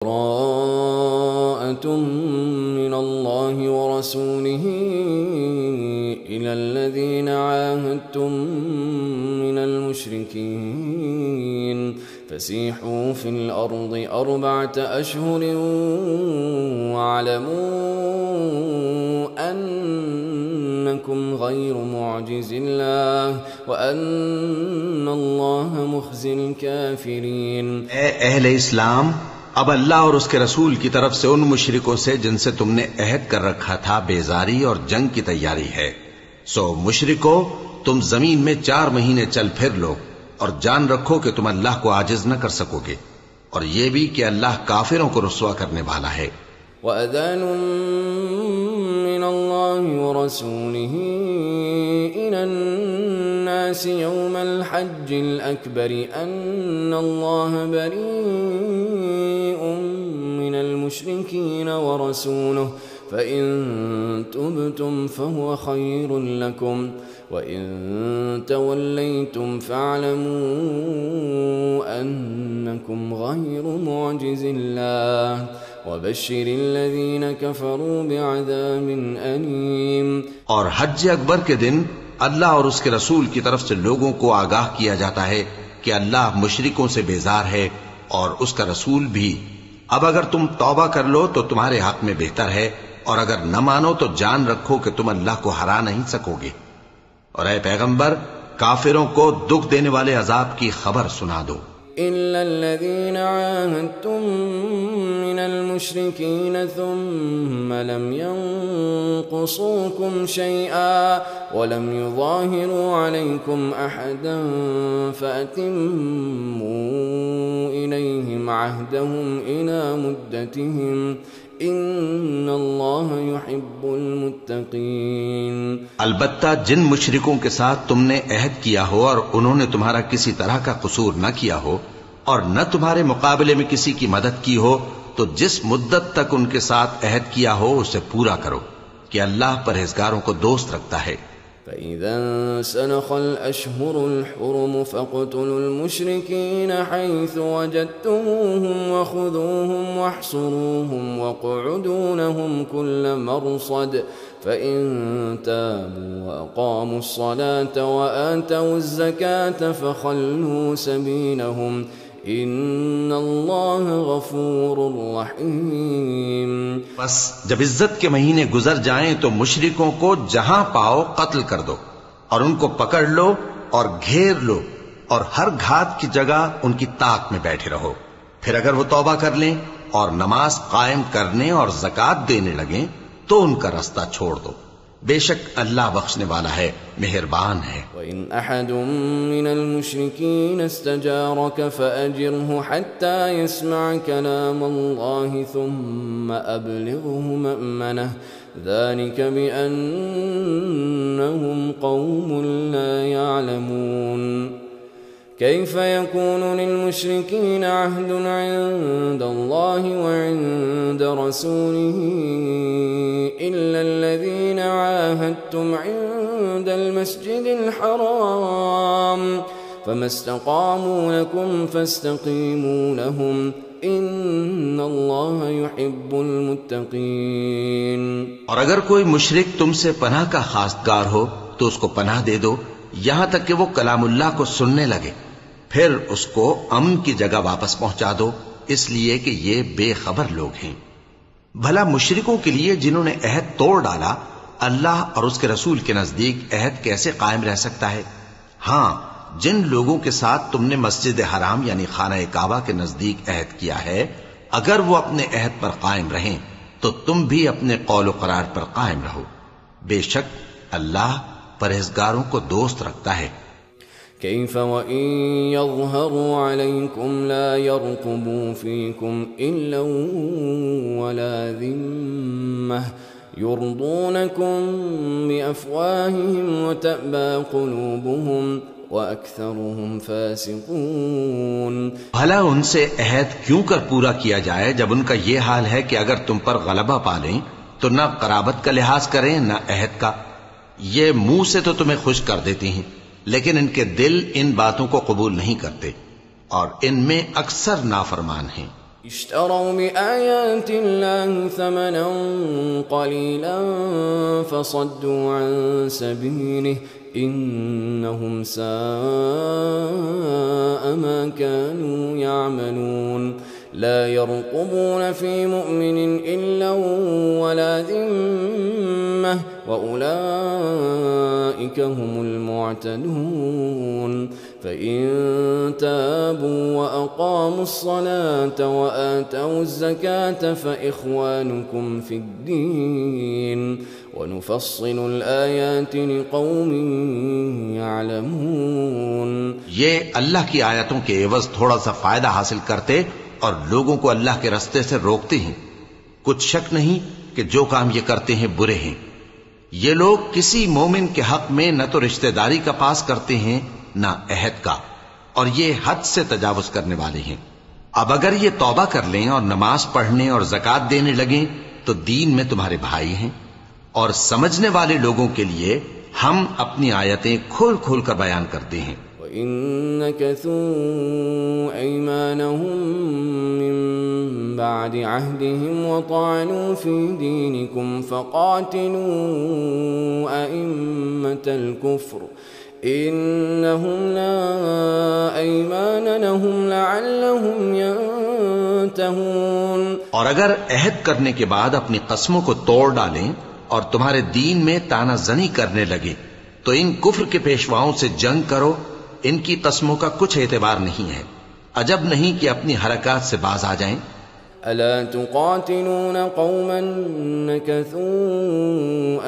बराअतुम मिनल्लाहि व रसूलिही इलल्लज़ीना आहदतुम मिनल मुश्रिकीन फसीहू फिल अर्दि अर्बअत अशहुरिन वअलमू अन्नकुम गैरु मुअजिज़िल्लाह व अन्नल्लाह मुख़्ज़िल काफ़िरीन। ए अहले इस्लाम, अब अल्लाह और उसके रसूल की तरफ से उन मुशरिकों से जिनसे तुमने अहद कर रखा था बेजारी और जंग की तैयारी है। सो मुशरिको, तुम जमीन में 4 महीने चल फिर लो और जान रखो कि तुम अल्लाह को आजिज न कर सकोगे, और ये भी कि अल्लाह काफिरों को रुस्वा करने वाला है। वअज़ानुम मिनल्लाहि व रसूलिही इलन्नासि यौमल हज्जिल अकबरि अन्नल्लाह बरीउम मिनल मुश्रिकीन व रसूलुहु फ़इन तुब्तुम फ़हुव ख़ैरुन लकुम वइन तवल्लैतुम फ़अलमू अन्नकुम गैरु मुअजिज़िल्लाह वबश्शिरिल्लज़ीन कफ़रू बिअज़ाबिन अलीम। और हज अकबर के दिन अल्लाह और उसके रसूल की तरफ से लोगों को आगाह किया जाता है कि अल्लाह मुशरिकों से बेजार है और उसका रसूल भी। अब अगर तुम तौबा कर लो तो तुम्हारे हक में बेहतर है, और अगर न मानो तो जान रखो कि तुम अल्लाह को हरा नहीं सकोगे। और ऐ पैगंबर, काफिरों को दुख देने वाले अजाब की खबर सुना दो। इल्लल्लज़ीना आहदतुम मिनल मुश्रिकीन थुम्मा लम यंकुसूकुम शैआ व लम युज़ाहिरू अलैकुम अहदन फ़अतिम्मू इलैहिम अहदहुम इला मुद्दतिहिम इन्नल्लाह युहिब्बुल मुत्तक़ीन। अलबत्ता जिन मुशरिकों के साथ तुमने अहद किया हो और उन्होंने तुम्हारा किसी तरह का कसूर न किया हो और न तुम्हारे मुकाबले में किसी की मदद की हो, तो जिस मुद्दत तक उनके साथ अहद किया हो उसे पूरा करो कि अल्लाह परहेजगारों को दोस्त रखता है। फ़इज़ा सनख़ल अशहुरुल हुरुम फ़क़्तुलुल मुश्रिकीन हैसु वजदतुमूहुम वख़ुज़ूहुम वह्सुरूहुम वक़उदू लहुम कुल्ल मरसद फ़इन ताबू वअक़ामुस्सलात वआतवुज़्ज़कात फ़ख़ल्लू सबीलहुम इन्नल्लाह गफूरुर रहीम। बस जब इज्जत के महीने गुजर जाएं तो मुशरिकों को जहां पाओ कत्ल कर दो और उनको पकड़ लो और घेर लो और हर घात की जगह उनकी ताक में बैठे रहो। फिर अगर वो तौबा कर लें और नमाज कायम करने और ज़कात देने लगें तो उनका रास्ता छोड़ दो। बेशक अल्लाह बख्शने वाला है, मेहरबान है। वइन अहदुम मिनल मुश्रिकीन इस्तजारक फअजिरहु हत्ता यस्मअ कलामल्लाहि थुम्मा अबलिगहु मअमनह ज़ालिक बिअन्नहुम क़ौमुन ला यअलमून। कैफ़ यकूनु लिलमुश्रिकीन अहदुन इन्दल्लाहि व इन्द रसूलिही इल्लल्लज़ीना आहदतुम इन्दल मस्जिदिल हराम फमस्तक़ामू लकुम फस्तक़ीमू लहुम इन्नल्लाह युहिब्बुल मुत्तक़ीन। और अगर कोई मुशरिक तुमसे पनाह का खासगार हो तो उसको पनाह दे दो यहां तक कि वो कलामुल्लाह को सुनने लगे, फिर उसको अमन की जगह वापस पहुंचा दो, इसलिए कि ये बेखबर लोग हैं। भला मुशरिकों के लिए जिन्होंने अहद तोड़ डाला, अल्लाह और उसके रसूल के नजदीक अहद कैसे कायम रह सकता है? हां, जिन लोगों के साथ तुमने मस्जिद हराम यानी खाना काबा के नजदीक अहद किया है, अगर वो अपने अहद पर कायम रहें तो तुम भी अपने कौल करार पर कायम रहो। बेशक अल्लाह परहेजगारों को दोस्त रखता है। कैफ़ वइन यज़हरू अलैकुम ला यरक़ुबू फ़ीकुम इल्ला वला ज़िम्मह युरदूनकुम बिअफ़वाहिहिम वतअबा क़ुलूबुहुम वअक्सरुहुम फ़ासिक़ून। भला उनसे अहद क्यों कर पूरा किया जाए जब उनका ये हाल है कि अगर तुम पर गलबा पालें तो न कराबत का लिहाज करें न अहद का। ये मुंह से तो तुम्हें खुश कर देती हैं, लेकिन इनके दिल इन बातों को कबूल नहीं करते और इनमें अक्सर नाफरमान हैं। اشتروا بآيات الله ثمنا قليلا فصدوا عن سبيله إنهم ساء ما كانوا يعملون لا يرقبون في مؤمن إلا ولا ذمة وأولئك هم المعتدون فإن تابوا وأقاموا الصلاة وآتوا الزكاة فإخوانكم في الدين ونفصل الآيات لقوم يعلمون। ये अल्लाह की आयतों के एवज थोड़ा सा फायदा हासिल करते और लोगों को अल्लाह के रास्ते से रोकते हैं। कुछ शक नहीं कि जो काम ये करते हैं बुरे हैं। ये लोग किसी मोमिन के हक में न तो रिश्तेदारी का पास करते हैं न अहद का, और ये हद से तजावुज करने वाले हैं। अब अगर ये तौबा कर लें और नमाज पढ़ने और ज़कात देने लगें तो दीन में तुम्हारे भाई हैं। और समझने वाले लोगों के लिए हम अपनी आयतें खोल खोल कर बयान करते हैं। وإن نكثوا أيمانهم من بعد عهدهم وطعنوا في دينكم فقاتلوا أئمة الكفر إنهم لا أيمان لهم لعلهم ينتهون। और अगर अहद करने के बाद अपनी कस्मों को तोड़ डालें और तुम्हारे दीन में तानाजनी करने लगे तो इन कुफ्र के पेशवाओं से जंग करो। इनकी कस्मों का कुछ एतबार नहीं है, अजब नहीं कि अपनी हरकत से बाज आ जाएं। अला तुक़ातिलून क़ौमन नकथू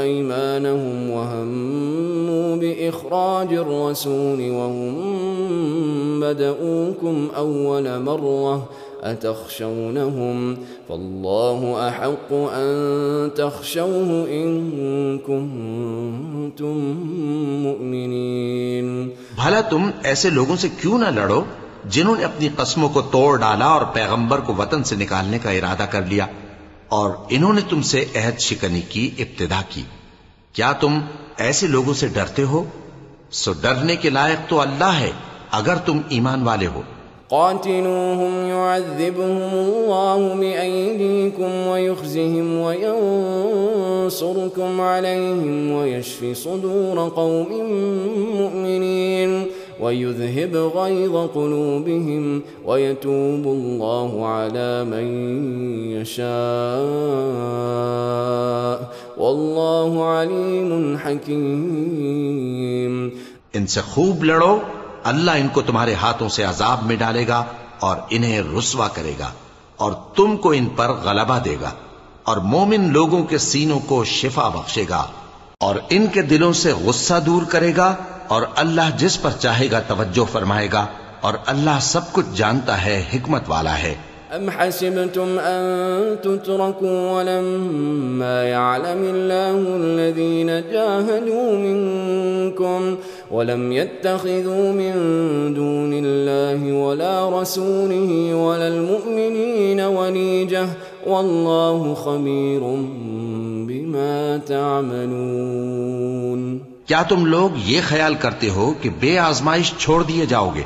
अयमानहुम व हम्मू बिइख़राजिर रसूल व हुम बदऊकुम अव्वल मर्रह अतख़शौनहुम फ़ल्लाहु अहक़्क़ु अन तख़शौहु इन कुन्तुम मुमिनीन। भला तुम ऐसे लोगों से क्यों न लड़ो जिन्होंने अपनी कस्मों को तोड़ डाला और पैगंबर को वतन से निकालने का इरादा कर लिया और इन्होंने तुमसे अहद शिकनी की इब्तिदा की। क्या तुम ऐसे लोगों से डरते हो? सो डरने के लायक तो अल्लाह है अगर तुम ईमान वाले हो। क़ातिलूहुम युअज़्ज़िबहुमुल्लाहु बिअयदीकुम व युख़ज़िहिम व यंसुरकुम अलैहिम व यश्फ़ि सुदूर क़ौमिन मुमिनीन व युज़हिब ग़ैज़ क़ुलूबिहिम व यतूबुल्लाहु अला मन यशाअ वल्लाहु अलीमुन हकीम। इनसे खूब लड़ो, अल्लाह इनको तुम्हारे हाथों से अजाब में डालेगा और इन्हें रुस्वा करेगा और तुमको इन पर गलबा देगा और मोमिन लोगों के सीनों को शिफा बख्शेगा और इनके दिलों से गुस्सा दूर करेगा और अल्लाह जिस पर चाहेगा तवज्जो फरमाएगा और अल्लाह सब कुछ जानता है, हिकमत वाला है। अम हसिबतुम अन तुत्रकू वलम्मा यअलमिल्लाहु अल्लज़ीना जाहदू मिनकुम वलम यत्तखिज़ू मिन दूनिल्लाहि वला रसूलिहि वलल मुमिनीना वलीजह वल्लाहु खबीरुम बिमा तअमलून। क्या तुम लोग ये ख्याल करते हो कि बेआजमाइश छोड़ दिए जाओगे?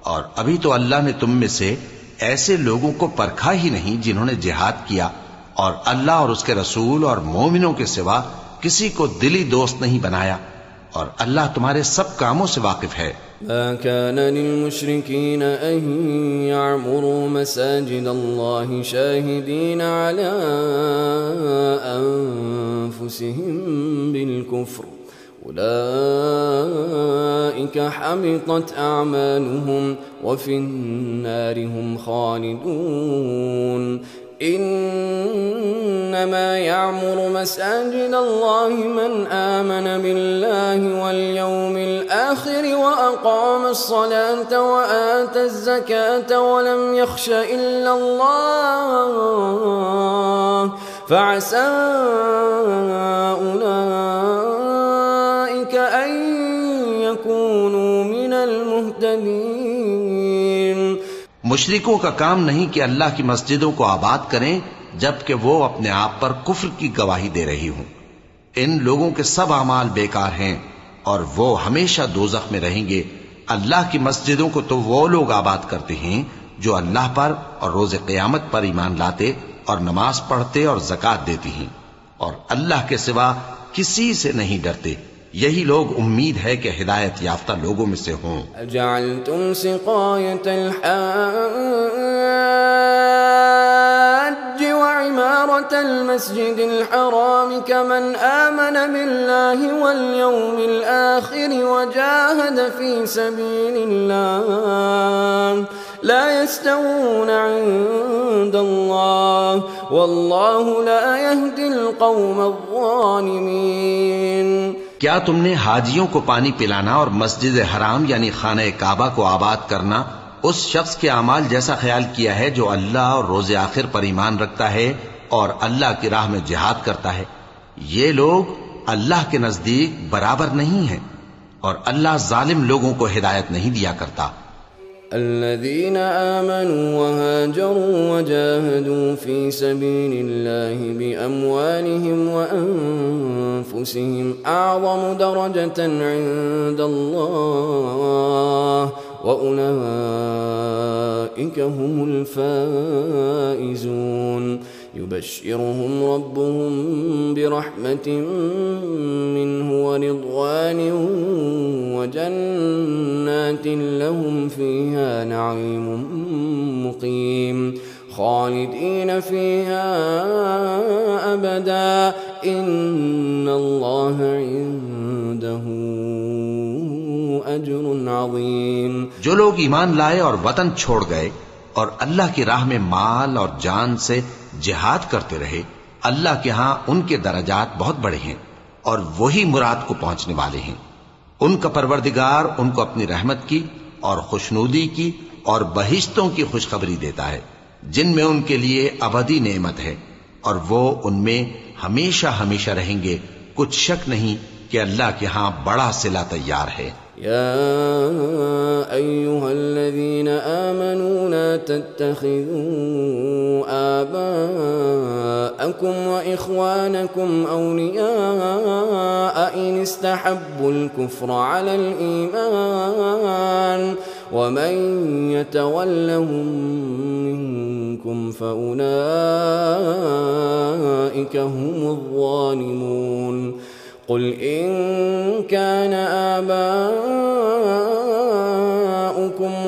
और अभी तो अल्लाह ने तुम में से ऐसे लोगों को परखा ही नहीं जिन्होंने जिहाद किया और अल्लाह और उसके रसूल और मोमिनों के सिवा किसी को दिली दोस्त नहीं बनाया और अल्लाह तुम्हारे सब कामों से वाकिफ है। मा काना लिल-मुश्रिकीन अन यअमुरू मसाजिद अल्लाहि शाहिदीन अला अनफुसिहिम बिल-कुफ्र उलाइक हबितत अअमालुहुम व फिन-नार हुम खालिदून। इन्नमा यअमुरु मसाजिद अल्लाहि मन आमन बिल्लाहि वल यौमिल आखिर व अक़ाम अस्सलाता व आता ज़काता व लम यख़श इल्ला अल्लाह फ़असा उलाइक अन यकूनू मिनल मुहतदीन। मुशरिकों का काम नहीं कि अल्लाह की मस्जिदों को आबाद करें जबकि वो अपने आप पर कुफ्र की गवाही दे रही हूं। इन लोगों के सब अमाल बेकार हैं और वो हमेशा दोज़ख में रहेंगे। अल्लाह की मस्जिदों को तो वो लोग आबाद करते हैं जो अल्लाह पर और रोज़े क़यामत पर ईमान लाते और नमाज पढ़ते और ज़कात देती हैं और अल्लाह के सिवा किसी से नहीं डरते, यही लोग उम्मीद है कि हिदायत याफ्ता लोगों में से हों। अजअल्तुम सिक़ायतल व इमारतल मस्जिदिल हराम कमन आमन बिल्लाहि वल यौमिल आखिर व जाहद फी सबीलिल्लाह ला यस्तवूना इंदल्लाह वल्लाहु ला यहदिल कौमज़ ज़ालिमीन। क्या तुमने हाजियों को पानी पिलाना और मस्जिद हराम यानी खाना काबा को आबाद करना उस शख्स के अमाल जैसा ख्याल किया है जो अल्लाह और रोज़े आखिर पर ईमान रखता है और अल्लाह की राह में जिहाद करता है? ये लोग अल्लाह के नजदीक बराबर नहीं हैं और अल्लाह जालिम लोगों को हिदायत नहीं दिया करता। الذين آمنوا وهاجروا وجاهدوا في سبيل الله بأموالهم وأنفسهم أعظم درجة عند الله وأولئك هم الفائزون يبشرهم ربهم برحمة منه ورضوان وجنات لهم فيها نعيم مقيم خالدين فيها أبدا إن الله عنده أجر عظيم। जो लोग ईमान लाए और वतन छोड़ गए और अल्लाह की राह में माल और जान से जिहाद करते रहे, अल्लाह के यहां उनके दरजात बहुत बड़े हैं और वही मुराद को पहुंचने वाले हैं। उनका परवरदिगार उनको अपनी रहमत की और खुशनूदी की और बहिश्तों की खुशखबरी देता है जिनमें उनके लिए अबदी नेमत है और वो उनमें हमेशा हमेशा रहेंगे। कुछ शक नहीं कि अल्लाह के यहां बड़ा सिला तैयार है। या अय्युहल्लज़ीना आमनू ला तत्तखिज़ू आबाअकुम व इख्वानकुम औलिया इन इस्तहब्बुल कुफ्र अलल ईमान व मन यतवल्लहुम मिनकुम फउलाइका हुमुज़ ज़ालिमून। قل إن كان آباؤكم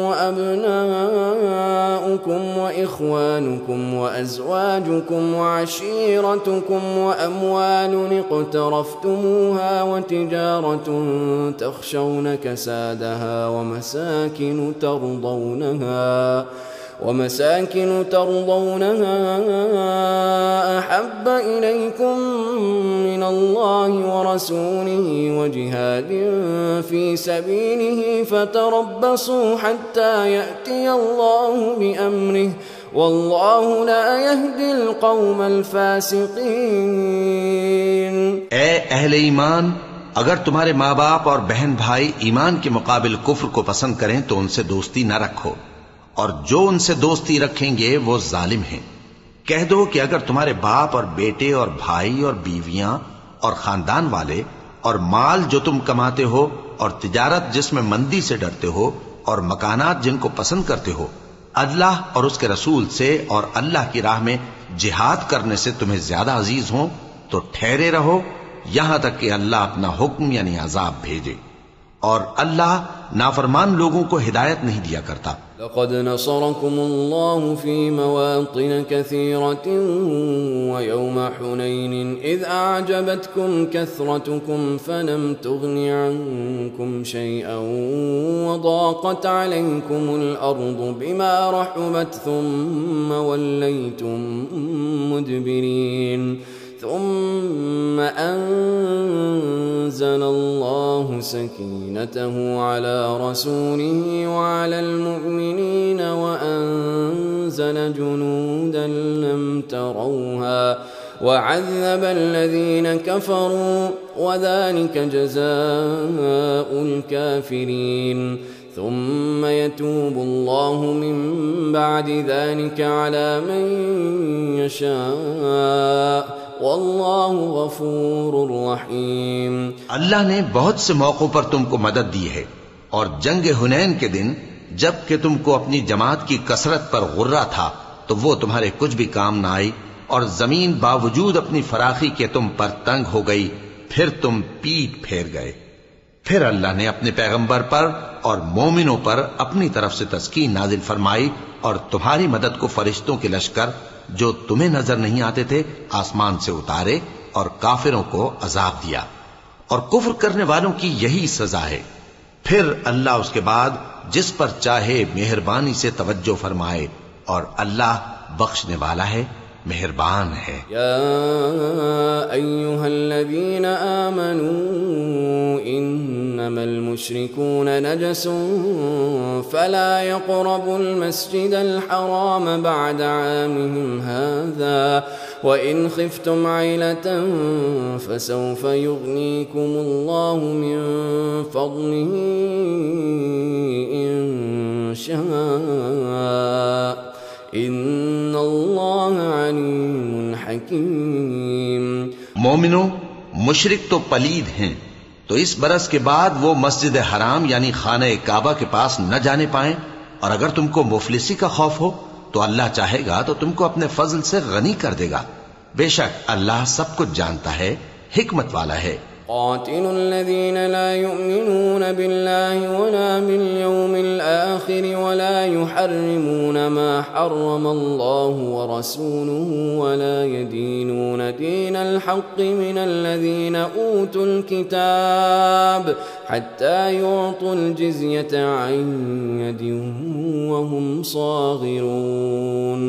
وأبناؤكم وإخوانكم وأزواجكم وعشيرتكم وأموال اقترفتموها وتجارة تخشون كسادها ومساكن ترضونها أحب إليكم من الله ورسوله وجهاد في سبيله فتربصوا حتى يأتي الله بأمره والله لا يهدي القوم الفاسقين। ए अहले ईमान, अगर तुम्हारे माँ बाप और बहन भाई ईमान के मुकाबिल कुफ्र को पसंद करें तो उनसे दोस्ती न रखो और जो उनसे दोस्ती रखेंगे वो जालिम हैं। कह दो कि अगर तुम्हारे बाप और बेटे और भाई और बीवियां और खानदान वाले और माल जो तुम कमाते हो और तिजारत जिसमें मंदी से डरते हो और मकानात जिनको पसंद करते हो अल्लाह और उसके रसूल से और अल्लाह की राह में जिहाद करने से तुम्हें ज्यादा अजीज हो तो ठहरे रहो यहां तक कि अल्लाह अपना हुक्म यानी अजाब भेजे और अल्लाह नाफरमान लोगों को हिदायत नहीं दिया करता। लक़द नसरकुमुल्लाहु फी मवातिन कसीरतिन व यौम हुनैन इज़ अअजबतकुम कसरतुकुम फलम तुग़नि अन्कुम शैअन व ضاقت अलैकुमुल अर्दु बिमा रहुबत थुम्मा वल्लैतुम मुदबिरीन ثم أنزل الله سكينته على رسوله وعلى المؤمنين وأنزل جنودا لم تروها وعذب الذين كفروا وذلك جزاء الكافرين ثم يتوب الله من بعد ذلك على من يشاء वल्लाहु गफूरुर रहीम। अल्लाह ने बहुत से मौकों पर तुमको मदद दी है और जंग हुनैन के दिन जबकि तुमको अपनी जमात की कसरत पर गुर्रा था तो वो तुम्हारे कुछ भी काम ना आई, और जमीन बावजूद अपनी फराखी के तुम पर तंग हो गई, फिर तुम पीठ फेर गए। फिर अल्लाह ने अपने पैगंबर पर और मोमिनों पर अपनी तरफ से तस्कीन नाजिल फरमाई और तुम्हारी मदद को फरिश्तों के लश्कर जो तुम्हें नजर नहीं आते थे आसमान से उतारे और काफिरों को अजाब दिया, और कुफ्र करने वालों की यही सजा है। फिर अल्लाह उसके बाद जिस पर चाहे मेहरबानी से तवज्जो फरमाए, और अल्लाह बख्शने वाला है, मेहरबान है। या अय्युहल्लज़ीना आमनू इन्नमल मुश्रिकून नजसुन फला यक़रबुल मस्जिदल हराम बअद आमिहिम हाज़ा व इन खिफ्तुम आइलतन फसौफ युग़नीकुमुल्लाहु मिन फ़ज़लिही इन शाअ इन्नल्लाह अलीमुन हकीम। मोमिनो, मुशरिक तो पलीद हैं, तो इस बरस के बाद वो मस्जिद हराम यानी खाने काबा के पास न जाने पाएं, और अगर तुमको मुफलिसी का खौफ हो तो अल्लाह चाहेगा तो तुमको अपने फजल से गनी कर देगा। बेशक अल्लाह सब कुछ जानता है, हिकमत वाला है। क़ातिलुल्लज़ीन ला युमिनून बिल्लाहि वला बिल-यौमिल आखिर वला युहर्रिमून मा हर्रमल्लाहु व रसूलुहु वला यदीनून दीनल हक़्क़ि मिनल्लज़ीन ऊतुल किताब हत्ता युअतुल जिज़यता अन यदिन व हुम साग़िरून।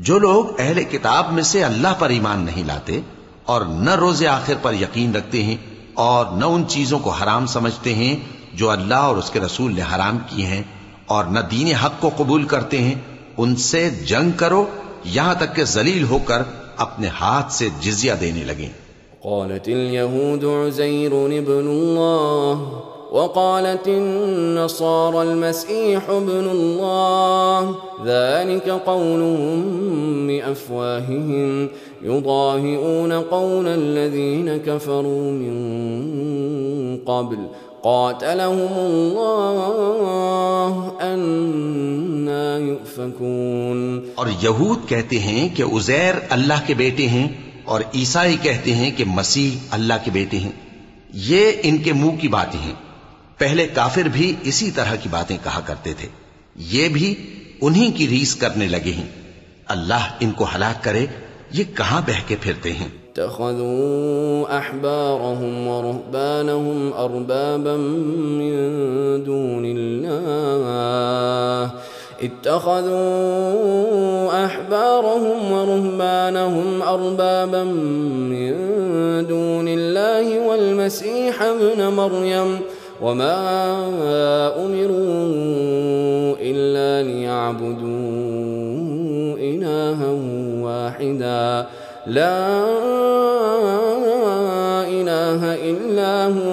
जो लोग अहले किताब में से अल्लाह पर ईमान नहीं लाते और न रोज़े आखिर पर यकीन रखते हैं और न उन चीजों को हराम समझते हैं जो अल्लाह और उसके रसूल ने हराम किए हैं, और न दीन हक को कबूल करते हैं, उनसे जंग करो यहां तक कि जलील होकर अपने हाथ से जिज़िया देने लगें। क़ालतिल यहूदु उज़ैरुन इब्नुल्लाह व क़ालतिन नसारल मसीहु इब्नुल्लाह ज़ालिका क़ौलुहुम बिअफ़वाहिहिम युदाहिऊन क़ौलल्लज़ीन कफ़रू मिन क़ब्ल क़ातलहुमुल्लाह अन्ना युफ़कून। और यहूद कहते हैं कि उज़ैर अल्लाह के बेटे हैं, और ईसाई कहते हैं कि मसीह अल्लाह के बेटे हैं। ये इनके मुंह की बातें हैं। पहले काफिर भी इसी तरह की बातें कहा करते थे, ये भी उन्हीं की रीस करने लगे हैं। अल्लाह इनको हलाक करे, ये कहां बह के फिरते हैं। इत्तख़ज़ू अहबारहुम व रुहबानहुम अरबाबन मिन दूनिल्लाह इत्तख़ज़ू अहबारहुम व रुहबानहुम अरबाबन मिन दूनिल्लाहि वल मसीह इब्न मर्यम वमा उमिरू इल्ला लियअबुदू इलाहन वाहिदा ला इलाहा इल्ला हु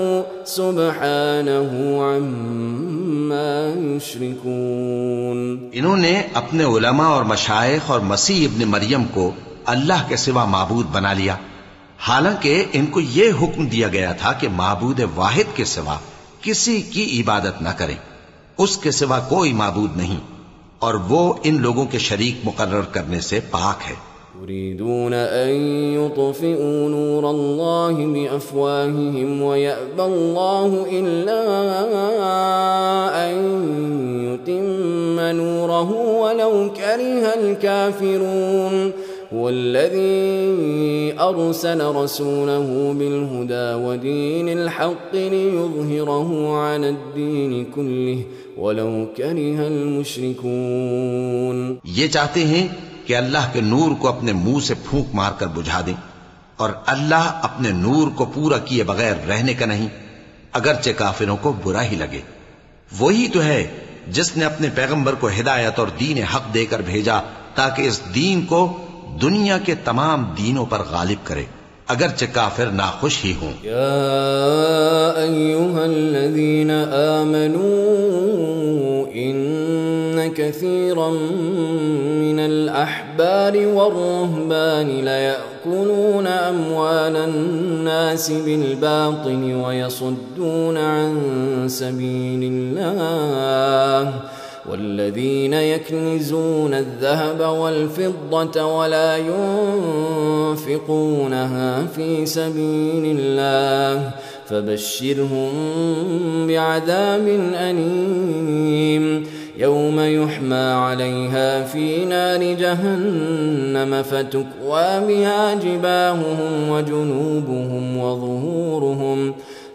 सुब्हानहु अम्मा युश्रिकून। इन्होंने अपने उलमा और मशाइख और मसीह इब्न मरियम को अल्लाह के सिवा माबूद बना लिया, हालांकि इनको यह हुक्म दिया गया था कि माबूद वाहिद के सिवा किसी की इबादत न करें, उसके सिवा कोई माबूद नहीं, और वो इन लोगों के शरीक मुकर्रर करने से पाक है। युरीदून अन युत्फ़िऊ नूरल्लाहि बिअफ़वाहिहिम व यअबल्लाहु इल्ला अन युतिम्म नूरहु वलौ करिहल काफ़िरून। वल्लज़ी अरसल रसूलहु बिलहुदा व दीनिल हक़्क़ि लियुज़हिरहु अलद्दीनि कुल्लिहि वलौ करिहल मुश्रिकून। ये चाहते हैं कि अल्लाह के नूर को अपने मुंह से फूंक मारकर बुझा दें, और अल्लाह अपने नूर को पूरा किए बगैर रहने का नहीं, अगरचे काफिरों को बुरा ही लगे। वही तो है जिसने अपने पैगंबर को हिदायत और दीन हक देकर भेजा ताकि इस दीन को दुनिया के तमाम दीनों पर गालिब करे, अगरचे काफिर नाखुश ही हों। या अय्युहल्लज़ीना आमनू इन्न कसीरम मिनल अहबारि वर्रुहबानि लयअकुलून अम्वालन नासि बिलबातिल व यसुद्दून अन सबीलिल्लाह वल्लज़ीन यक्निज़ून अज़्ज़हब वल्फ़िद्दत वला युनफ़िक़ूनहा फ़ी सबीलिल्लाह फ़बश्शिरहुम बिअज़ाबिन अलीम यौम युहमा अलैहा फ़ी नारि जहन्नम फ़तुक्वा बिहा जिबाहुहुम व जुनूबुहुम व ज़ुहूरुहुम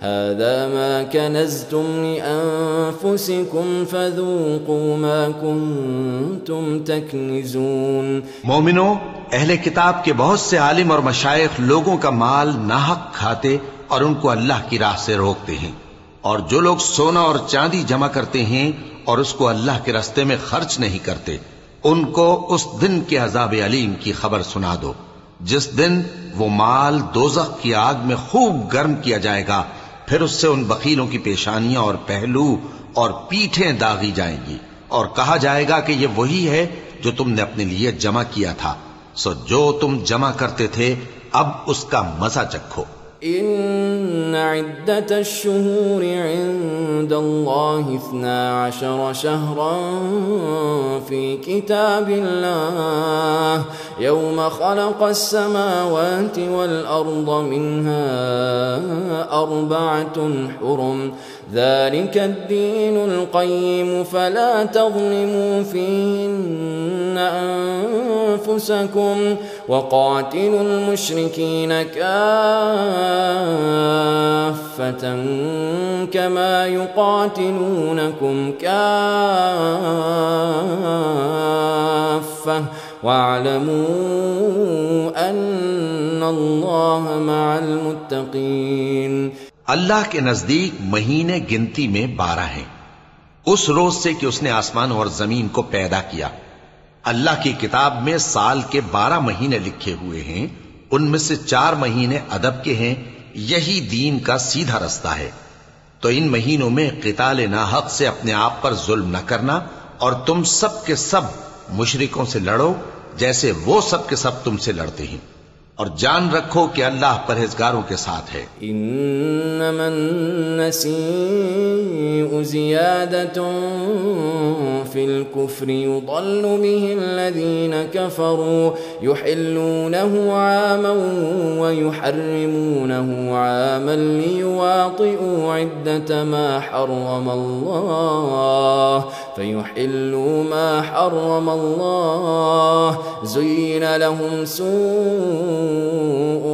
हाज़ा मा कनज़्तुम लिअन्फ़ुसिकुम फ़ज़ूक़ू मा कुन्तुम तक्निज़ून। मोमिनो, अहले किताब के बहुत से आलिम और मशाइख लोगों का माल नाहक खाते और उनको अल्लाह की राह से रोकते हैं, और जो लोग सोना और चांदी जमा करते हैं और उसको अल्लाह के रास्ते में खर्च नहीं करते, उनको उस दिन के अज़ाब अलीम की खबर सुना दो, जिस दिन वो माल दोज़ख की आग में खूब गर्म किया जाएगा। फिर उससे उन बखीलों की पेशानियां और पहलू और पीठें दागी जाएंगी और कहा जाएगा कि ये वही है जो तुमने अपने लिए जमा किया था, सो जो तुम जमा करते थे अब उसका मजा चखो। इन्न इद्दतश-शुहूरि इंदल्लाहि 12 शहरन फी किताबिल्लाह यौम खलक़स-समावाति वल-अर्द मिन्हा अर्बअतुन हुरुम ज़ालिकद-दीनुल क़य्यिम फला तज़लिमू फ़ीहिन्ना अनफुसकुम वक़ातिलुल मुश्रिकीन काफ़्फ़तन कमा युक़ातिलूनकुम काफ़्फ़ह वअलमू अन्नल्लाह मअल मुत्तक़ीन। अल्लाह के नजदीक महीने गिनती में 12 हैं, उस रोज से कि उसने आसमान और जमीन को पैदा किया। अल्लाह की किताब में साल के 12 महीने लिखे हुए हैं, उनमें से 4 महीने अदब के हैं। यही दीन का सीधा रास्ता है। तो इन महीनों में क़िताल नाहक से अपने आप पर जुल्म न करना, और तुम सब के सब मुशरिकों से लड़ो जैसे वो सब के सब तुमसे लड़ते हैं, और जान रखो कि अल्लाह परहेजगारों के साथ है। इन्नमन नसीउ ज़ियादतुन फिल कुफ्रि युदल्लु बिहिल्लज़ीन कफ़रू युहिल्लूनहु आमन व युहर्रिमूनहु आमन लियुवातिउ इद्दत मा हर्रमल्लाह फयुहिल्लू मा हर्रमल्लाह ज़ुय्यिन लहुम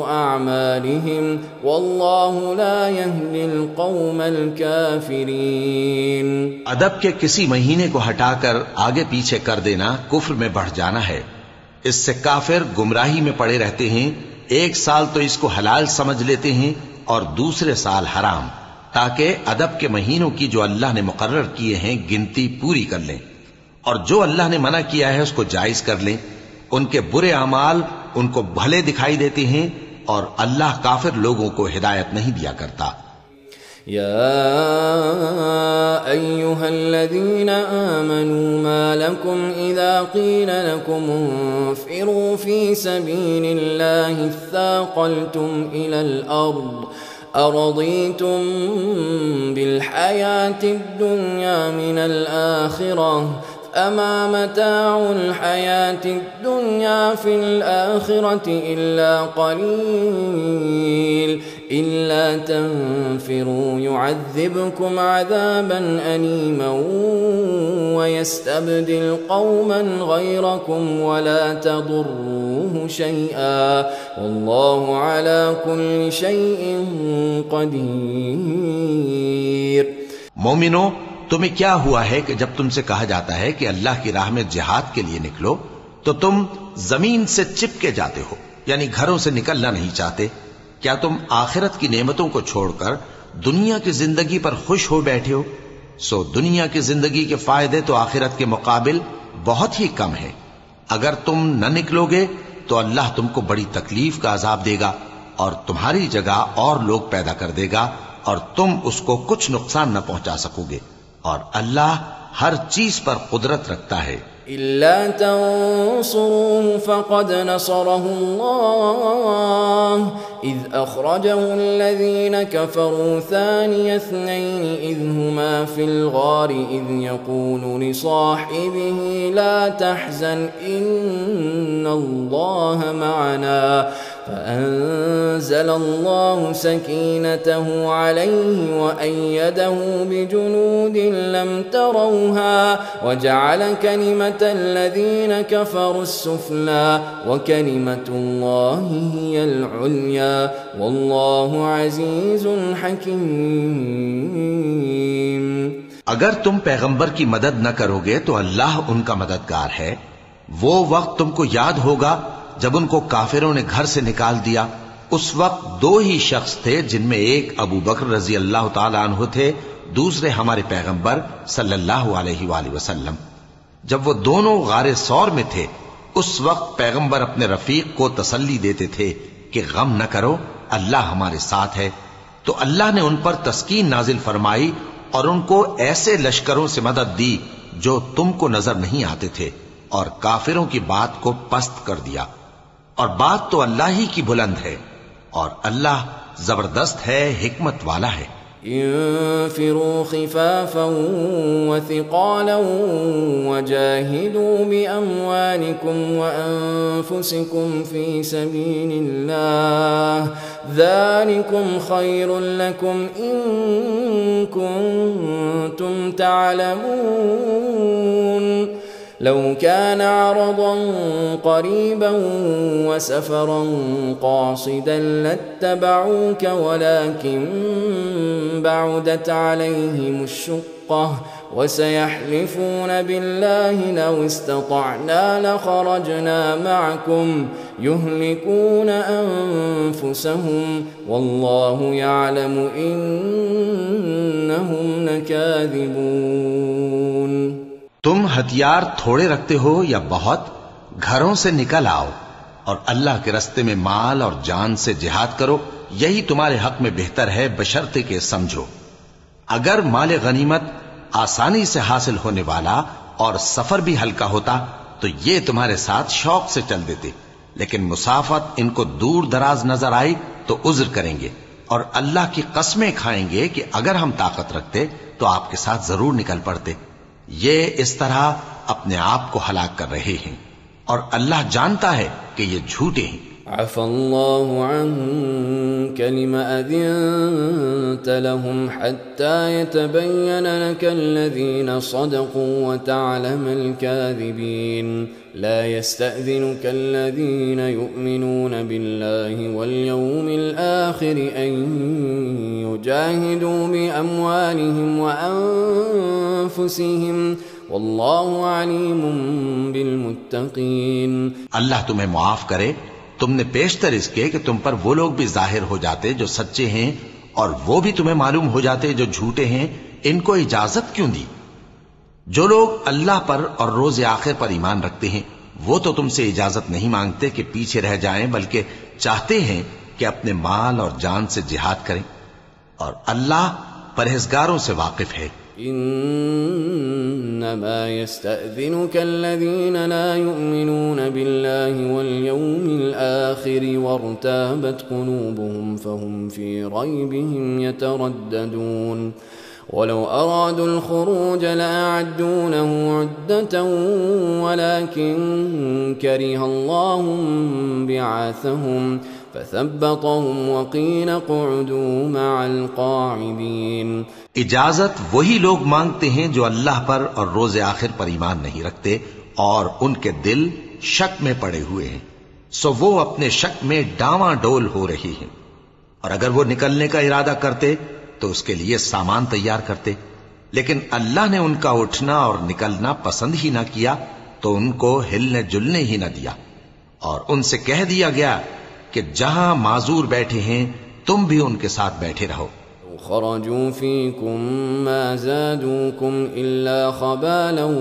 अअमालिहिम वल्लाहु ला यहदिल कौमल काफिरीन। अदब के किसी महीने को हटाकर आगे पीछे कर देना कुफ्र में बढ़ जाना है। इससे काफिर गुमराही में पड़े रहते हैं। एक साल तो इसको हलाल समझ लेते हैं और दूसरे साल हराम, ताकि अदब के महीनों की जो अल्लाह ने मुकर्रर किए हैं गिनती पूरी कर लें, और जो अल्लाह ने मना किया है उसको जायज कर लें। उनके बुरे अमाल उनको भले दिखाई देते हैं, और अल्लाह काफिर लोगों को हिदायत नहीं दिया करता। या अय्युहल्लज़ीना आमनू मा लकुम इज़ा क़ील लकुम इंफ़िरू फ़ी सबीलिल्लाहि इस्साक़ल्तुम इलल अर्द अरज़ीतुम बिल हयातिद दुन्या मिनल आखिरह अमा मताउल हयातिद दुन्या फिल आखिरति इल्ला क़लील इल्ला तन्फ़िरू युअज़्ज़िबकुम अज़ाबन अलीमन व यस्तब्दिल क़ौमन ग़यरकुम व ला तदुर्रूहु शैआ वल्लाहु अला कुल्लि शैइन क़दीर। मोमिनो, तुम्हें क्या हुआ है कि जब तुमसे कहा जाता है कि अल्लाह की राह में जिहाद के लिए निकलो, तो तुम जमीन से चिपके जाते हो, यानी घरों से निकलना नहीं चाहते? क्या तुम आखिरत की नेमतों को छोड़कर दुनिया की जिंदगी पर खुश हो बैठे हो? सो दुनिया की जिंदगी के फायदे तो आखिरत के मुकाबिल बहुत ही कम है। अगर तुम न निकलोगे तो अल्लाह तुमको बड़ी तकलीफ का अजाब देगा और तुम्हारी जगह और लोग पैदा कर देगा, और तुम उसको कुछ नुकसान न पहुंचा सकोगे, और अल्लाह हर चीज पर कुदरत रखता है। इल्ला तंसुरूहु फ़क़द नसरहु अल्लाह इज़ अख़रजहु अल्लज़ीना कफ़रू थानिय इस्नैनि इज़ हुमा फ़िल ग़ारि इज़ यक़ूलु लिसाहिबिही ला तहज़न इन्नल्लाह मअना फ़अंज़ल अल्लाहु सकीनतहु अलैहि वअय्यदहु बिजुनूदिन लम तरौहा वजअल कलिमतल्लज़ीना कफ़रू अस्सुफ़्ला वकलिमतुल्लाहि हियल उल्या वल्लाहु अज़ीज़ुन हकीम। अगर तुम पैगंबर की मदद न करोगे तो अल्लाह उनका मददगार है। वो वक्त तुमको याद होगा जब उनको काफिरों ने घर से निकाल दिया। उस वक्त दो ही शख्स थे, जिनमें एक अबू बकर रजी अल्लाह ताला अन्हु थे, दूसरे हमारे पैगंबर सल्लल्लाहु अलैहि वसल्लम। जब वो दोनों गारे सौर में थे, उस वक्त पैगंबर अपने रफीक को तसल्ली देते थे कि गम न करो, अल्लाह हमारे साथ है। तो अल्लाह ने उन पर तस्कीन नाजिल फरमाई और उनको ऐसे लश्करों से मदद दी जो तुमको नजर नहीं आते थे, और काफिरों की बात को पस्त कर दिया। और बात तो अल्लाह ही की बुलंद है, और अल्लाह जबरदस्त है, हिकमत वाला है। इंफिरू खिफाफन व थिक़ालन वजाहिदू बिअम्वालिकुम व अनफुसिकुम फी सबीलिल्लाह ज़ालिकुम खैरुल लकुम इन कुंतुम तअलमून। लौ कान अरदन क़रीबन व सफ़रन क़ासिदन लत्तबऊक वलाकिन बअदत अलैहिमुश्शुक़्क़ह वसयहलिफून बिल्लाहि लौ इस्ततअना लख़रजना मअकुम युहलिकून अनफुसहुम वल्लाहु यअलमु इन्नहुम लकाज़िबून। तुम हथियार थोड़े रखते हो या बहुत, घरों से निकल आओ और अल्लाह के रास्ते में माल और जान से जिहाद करो, यही तुम्हारे हक में बेहतर है, बशर्ते के समझो। अगर माल गनीमत आसानी से हासिल होने वाला और सफर भी हल्का होता तो ये तुम्हारे साथ शौक से चल देते, लेकिन मुसाफत इनको दूर दराज नजर आई तो उज्र करेंगे और अल्लाह की कस्में खाएंगे कि अगर हम ताकत रखते तो आपके साथ जरूर निकल पड़ते। ये इस तरह अपने आप को हलाक कर रहे हैं और अल्लाह जानता है कि ये झूठे हैं। अफ़ल्लाहु अन्क लिमा अज़िनत लहुम हत्ता यतबय्यन लकल्लज़ीना सदक़ू व तअलमल काज़िबीन। ला यस्तअज़िनुक अल्लज़ीना युमिनून बिल्लाहि वल यौमिल आखिर अन युजाहिदू बिअम्वालिहिम व अनफुसिहिम वल्लाहु अलीमुम बिलमुत्तक़ीन। अल्लाह तुम्हें मुआफ करे। तुमने पेशतर इसके कि तुम पर वो लोग भी जाहिर हो जाते जो सच्चे हैं और वो भी तुम्हें मालूम हो जाते जो झूठे हैं। इनको इजाजत क्यों दी? जो लोग अल्लाह पर और रोज़े आखिर पर ईमान रखते हैं वो तो तुमसे इजाजत नहीं मांगते कि पीछे रह जाएं, बल्कि चाहते हैं कि अपने माल और जान से जिहाद करें, और अल्लाह परहेजगारों से वाकिफ है। इन्नमा यस्तअज़िनुक अल्लज़ीना ला युमिनून बिल्लाहि वल यौमिल आखिर वर्ताबत क़ुलूबुहुम फहुम फ़ी रैबिहिम यतरद्ददून। वलौ अरादुल ख़ुरूज लअअद्दू लहु उद्दतन वलाकिन करिहल्लाहु बिअसहुम फसब्बतहुम वक़ील क़ुअदू मअल क़ाइदीन। इजाजत वही लोग मांगते हैं जो अल्लाह पर और रोज़े आखिर पर ईमान नहीं रखते और उनके दिल शक में पड़े हुए हैं, सो वो अपने शक में डावाडोल हो रही हैं। और अगर वो निकलने का इरादा करते तो उसके लिए सामान तैयार करते, लेकिन अल्लाह ने उनका उठना और निकलना पसंद ही ना किया तो उनको हिलने जुलने ही ना दिया, और उनसे कह दिया गया कि जहां माजूर बैठे हैं तुम भी उनके साथ बैठे रहो। खरजू फीकुम मा ज़ादूकुम इल्ला खबालन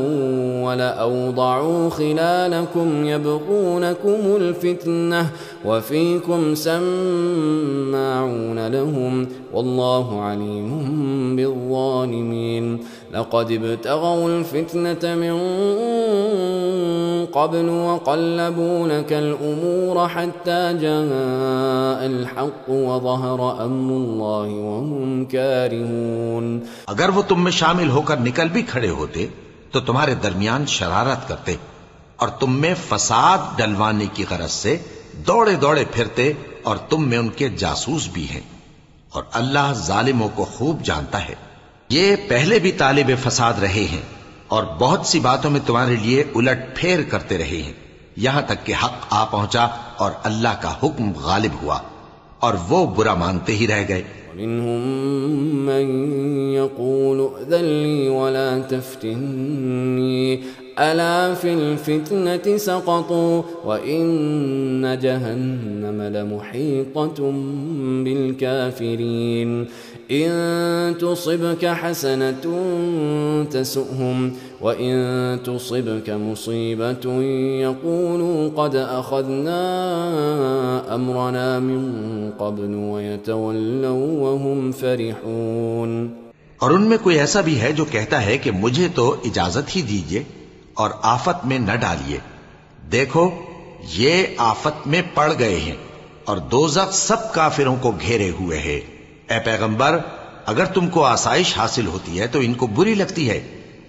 वला अवदअू खिलालकुम यबगूनकुमुल फितनह व फीकुम सम्माऊन लहुम वल्लाहु अलीमुम बिज़्ज़ालिमीन। लक़द इब्तग़ौल फ़ित्नत मिन क़ब्ल वक़ल्लबू लकल उमूर हत्ता जाअल हक़्क़ वज़हर अम्रुल्लाहि वहुम कारिहून। अगर वो तुम में शामिल होकर निकल भी खड़े होते तो तुम्हारे दरमियान शरारत करते और तुम में फसाद डलवाने की गरज से दौड़े दौड़े फिरते और तुम में उनके जासूस भी हैं, और अल्लाह जालिमों को खूब जानता है। ये पहले भी तालिब फसाद रहे हैं और बहुत सी बातों में तुम्हारे लिए उलट फेर करते रहे हैं, यहां तक कि हक आ पहुंचा और अल्लाह का हुक्म गालिब हुआ और वो बुरा मानते ही रह गए। मिन्हुम मन यक़ूलु अज़न ली वला तफ्तिन्नी अला फिल फित्नति सक़तू व इन्न जहन्नम लमुहीततुम बिल काफ़िरीन। इन तुसिबक हसनतुन तसुअहुम व इन तुसिबक मुसीबतुन यक़ूलू क़द अख़ज़ना अम्रना मिन क़ब्ल व यतवल्लौ व हुम फ़रिहून। और उनमें कोई ऐसा भी है जो कहता है कि मुझे तो इजाजत ही दीजिए और आफत में न डालिए। देखो ये आफत में पड़ गए हैं और दोज़ख सब काफिरों को घेरे हुए है। ए पैगंबर, अगर तुमको आसाइश हासिल होती है तो इनको बुरी लगती है,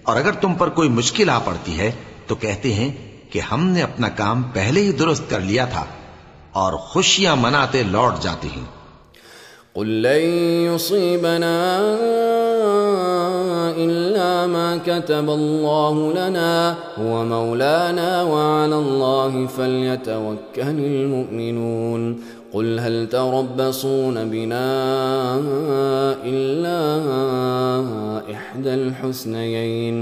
और अगर तुम पर कोई मुश्किल आ पड़ती है तो कहते हैं कि हमने अपना काम पहले ही दुरुस्त कर लिया था, और खुशियां मनाते लौट जाती हैं। क़ुल लन युसीबना इल्ला मा कतबल्लाहु लना हुवा मौलाना व अलल्लाहि फल्यतवक्कलिल मुमिनून। क़ुल हल तरब्बसून बिना इल्ला इह्दल हुस्नयैन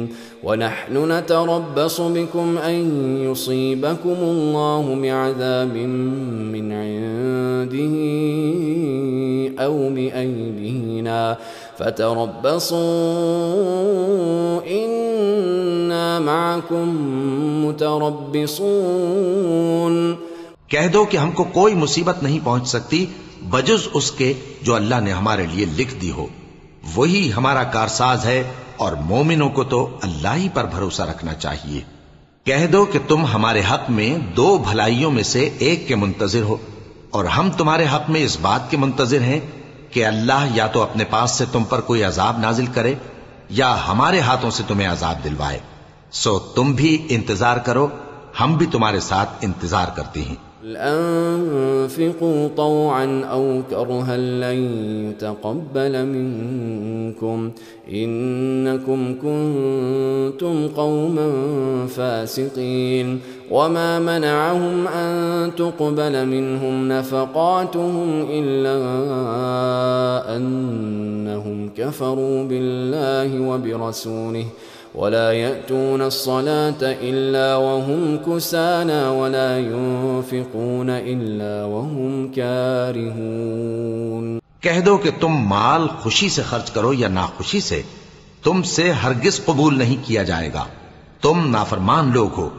व नहनु नतरब्बसु बिकुम अन युसीबकुमुल्लाहु बिअज़ाबिन मिन इंदिही औ बिअयदीना फतरब्बसू इन्ना मअकुम मुतरब्बिसून। कह दो कि हमको कोई मुसीबत नहीं पहुंच सकती बजुज उसके जो अल्लाह ने हमारे लिए लिख दी हो। वही हमारा कारसाज है, और मोमिनों को तो अल्लाह ही पर भरोसा रखना चाहिए। कह दो कि तुम हमारे हक में दो भलाइयों में से एक के मुंतजिर हो, और हम तुम्हारे हक में इस बात के मुंतजिर हैं कि अल्लाह या तो अपने पास से तुम पर कोई अजाब नाजिल करे या हमारे हाथों से तुम्हें अजाब दिलवाए। सो तुम भी इंतजार करो, हम भी तुम्हारे साथ इंतजार करते हैं। अनफ़िक़ू तौअन औ करहन लन युतक़ब्बल मिनकुम इन्नकुम कुन्तुम क़ौमन फ़ासिक़ीन। वमा मनअहुम अन तुक़बल मिनहुम नफ़क़ातुहुम इल्ला अन्नहुम कफ़रू बिल्लाहि व बिरसूलिहि वला यअतून अस्सलाता इल्ला वहुम कुसाला वला युनफ़िक़ून इल्ला वहुम कारिहून। कह दो कि तुम माल खुशी से खर्च करो या नाखुशी से, तुमसे हरगिज कबूल नहीं किया जाएगा। तुम नाफरमान लोग हो,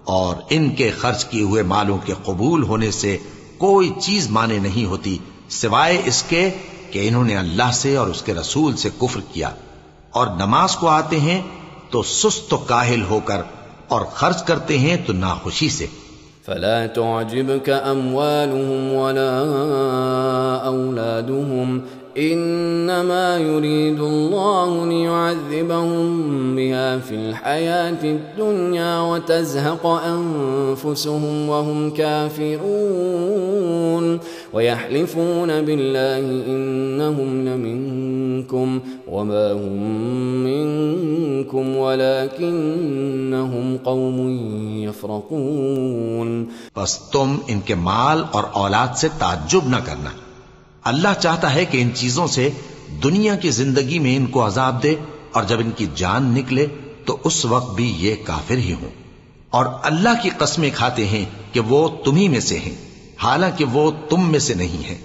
और इनके खर्च किए हुए मालों के कबूल होने से कोई चीज माने नहीं होती सिवाय इसके कि इन्होंने अल्लाह से और उसके रसूल से कुफ्र किया, और नमाज को आते हैं तो सुस्त काहिल होकर, और खर्च करते हैं तो नाखुशी से। फला तुअजिबक अम्वालुहुम वला औलादुहुम इन्नमा युरीदुल्लाहु लियुअज़्ज़िबहुम बिहा फिल हयातिद दुन्या व तज़हक़ अन्फुसुहुम व हुम काफ़िरून व यहलिफून बिल्लाहि इन्नहुम लमिनकुम व मा हुम मिनकुम वलाकिन्नहुम क़ौमुन यफ़रक़ून। बस तुम इनके माल और औलाद से ताज्जुब न करना। अल्लाह चाहता है कि इन चीजों से दुनिया की जिंदगी में इनको अजाब दे, और जब इनकी जान निकले तो उस वक्त भी ये काफिर ही हों, और अल्लाह की कसमें खाते हैं कि वो तुम्ही में से हैं, हालांकि वो तुम में से नहीं है।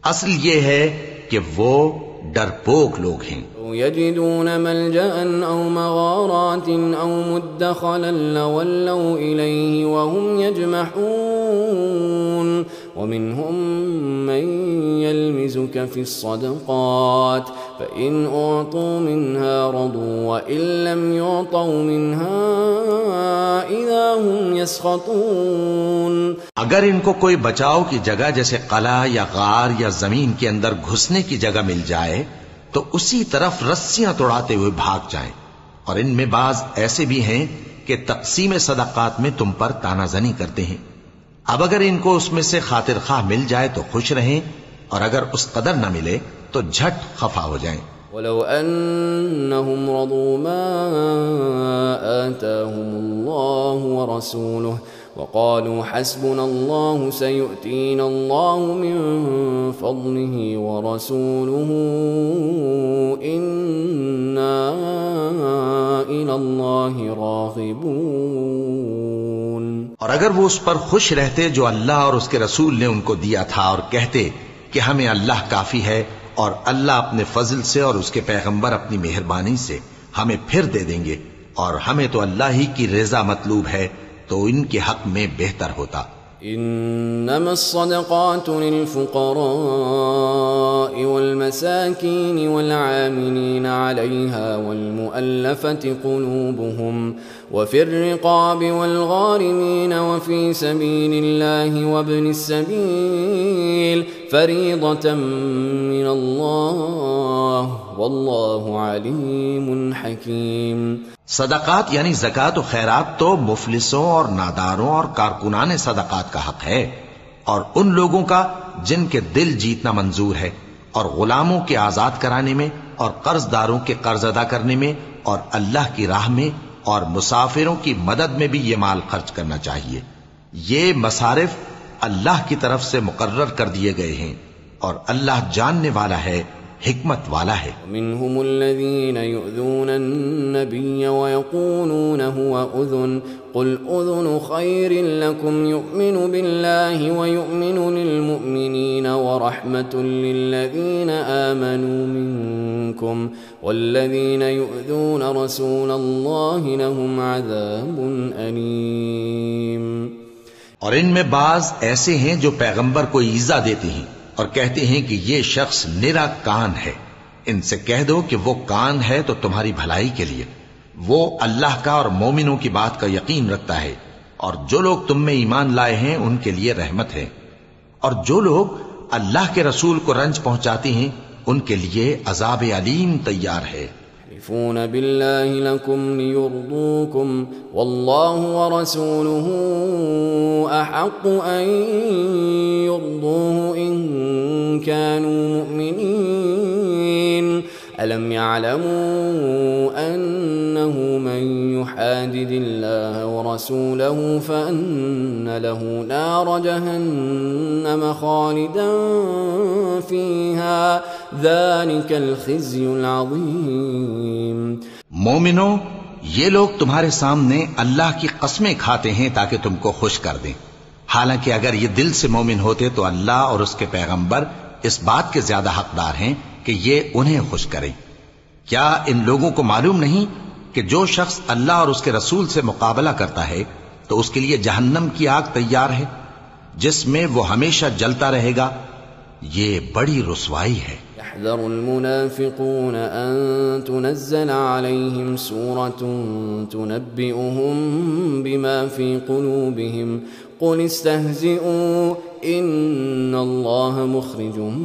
असल ये है कि वो डरपोक लोग हैं। यजिदून मल्जअन औ मगारातिन औ मुद्दखलन लवल्लौ इलैहि व हुम यजमहून व मिनहुम मन यल्मिजुक फिस्सदक़ात फ़इन उअतू मिन्हा रदू व इन लम युअतू मिन्हा इज़ा हुम यस्ख़तून। अगर इनको कोई बचाव की जगह जैसे कला या गार या जमीन के अंदर घुसने की जगह मिल जाए तो उसी तरफ रस्सियां तोड़ाते हुए भाग जाएं। और इनमें बाज ऐसे भी हैं कि तक़सीम सदक़ात में तुम पर तानाजनी करते हैं। अब अगर इनको उसमें से खातिर खाह मिल जाए तो खुश रहें, और अगर उस कदर न मिले तो झट खफा हो जाएं। वलौ अन्नहुम रदू मा आताहुमुल्लाहु व रसूलुहु वक़ालू हस्बुनल्लाहु सयुअतीनल्लाहु मिन फ़ज़लिही व रसूलुहु इन्ना इलल्लाहि राग़िबून। और अगर वो उस पर खुश रहते जो अल्लाह और उसके रसूल ने उनको दिया था, और कहते कि हमें अल्लाह काफी है और अल्लाह अपने फजल से और उसके पैगंबर अपनी मेहरबानी से हमें फिर दे देंगे, और हमें तो अल्लाह ही की रज़ा मतलूब है, तो इनके हक में बेहतर होता। इन्नमस्सदक़ातु लिलफ़ुक़राइ वल्मसाकीन वल्आमिलीन अलैहा वल्मुअल्लफ़ति क़ुलूबुहुम वफ़िर्रिक़ाबि वल्ग़ारिमीन वफ़ी सबीलिल्लाहि वब्निस्सबील फ़रीज़तम मिनल्लाह वल्लाहु अलीमुन हकीम। सदकात यानी ज़कात और खैरात तो मुफलिसों और नादारों और कारकुनाने सदकात का हक है, और उन लोगों का जिनके दिल जीतना मंजूर है, और गुलामों के आजाद कराने में, और कर्जदारों के कर्ज अदा करने में, और अल्लाह की राह में, और मुसाफिरों की मदद में भी ये माल खर्च करना चाहिए। ये मसारिफ अल्लाह की तरफ से मुकर्रर कर दिए गए हैं, और अल्लाह जानने वाला है, हिकमत वाला है। मिनहुमुल्लज़ीन युज़ूनन्नबिय्य व यक़ूलून हुवा उज़ुन क़ुल उज़ुनु ख़ैरिन लकुम युमिनु बिल्लाहि व युमिनु लिलमुमिनीन व रहमतुल लिल्लज़ीन आमनू मिनकुम वल्लज़ीन युज़ून रसूलल्लाहि लहुम अज़ाबुन अलीम। और इनमें बाज ऐसे हैं जो पैगंबर को ईज़ा देते हैं और कहते हैं कि ये शख्स निरा कान है। इनसे कह दो कि वो कान है तो तुम्हारी भलाई के लिए, वो अल्लाह का और मोमिनों की बात का यकीन रखता है, और जो लोग तुम में ईमान लाए हैं उनके लिए रहमत है, और जो लोग अल्लाह के रसूल को रंज पहुंचाते हैं उनके लिए अजाब अलीम तैयार है। यहलिफून बिल्लाहि लकुम लियुर्दूकुम वल्लाहु व रसूलुहु अहक्कु अन युर्दूहु इन कानू मुमिनीन अलम यअलमू अन्नहु मन युहादिदिल्लाह व रसूलहु फअन्न लहु नार जहन्नम खालिदन फीहा ज़ालिकल ख़िज़्युल अज़ीम। मोमिनो, ये लोग तुम्हारे सामने अल्लाह की कस्में खाते हैं ताकि तुमको खुश कर दें। हालांकि अगर ये दिल से मोमिन होते तो अल्लाह और उसके पैगंबर इस बात के ज्यादा हकदार हैं कि ये उन्हें खुश करें। क्या इन लोगों को मालूम नहीं कि जो शख्स अल्लाह और उसके रसूल से मुकाबला करता है तो उसके लिए जहन्नम की आग तैयार है, जिसमें वो हमेशा जलता रहेगा। ये बड़ी रुसवाई है। यहज़रुल मुनाफ़िक़ून अन तुनज़्ज़ल अलैहिम सूरतुन तुनब्बिउहुम बिमा फ़ी क़ुलूबिहिम क़ुल इस्तहज़िऊ इन्नल्लाह मुख़रिजुम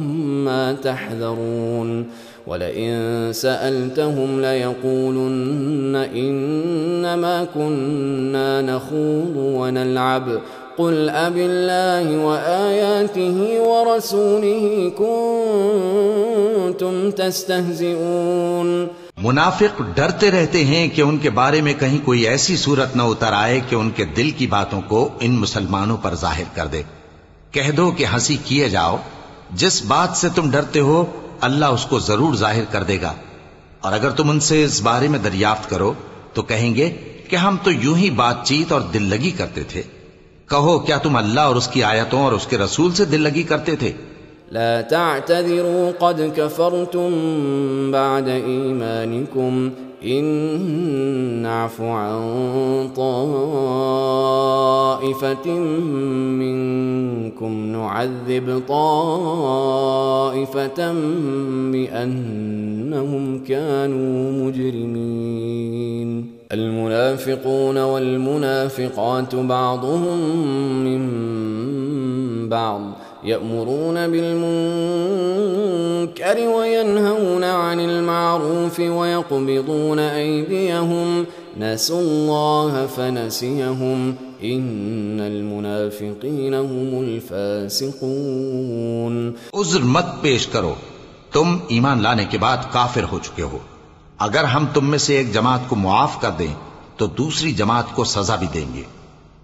मा तहज़रून वलइन सअल्तहुम लयक़ूलुन्न इन्नमा कुन्ना नख़ूज़ु व नलअब क़ुल अबिल्लाहि व आयातिहि व रसूलिहि कुन्तुम तस्तहज़िऊन। मुनाफिक डरते रहते हैं कि उनके बारे में कहीं कोई ऐसी सूरत न उतर आए कि उनके दिल की बातों को इन मुसलमानों पर जाहिर कर दे। कह दो कि हंसी किए जाओ, जिस बात से तुम डरते हो अल्लाह उसको जरूर जाहिर कर देगा। और अगर तुम उनसे इस बारे में दरियाफ्त करो तो कहेंगे कि हम तो यूं ही बातचीत और दिल लगी करते थे। कहो, क्या तुम अल्लाह और उसकी आयतों और उसके रसूल से दिल लगी करते थे? ला तअतज़िरू क़द कफ़रतुम बअद ईमानिकुम इन नअफ़ु अन ताइफ़तिन मिनकुम नुअज़्ज़िब ताइफ़तन बिअन्नहुम कानू मुजरिमीन। المنافقون والمنافقات بعضهم من بعض يأمرون بالمنكر وينهون عن المعروف ويقبضون أيديهم نسوا الله فنسيهم إن المنافقين هم الفاسقون। उज़्र मत पेश करो, तुम ईमान लाने के बाद काफिर हो चुके हो। अगर हम तुम में से एक जमात को मुआफ कर दें तो दूसरी जमात को सजा भी देंगे,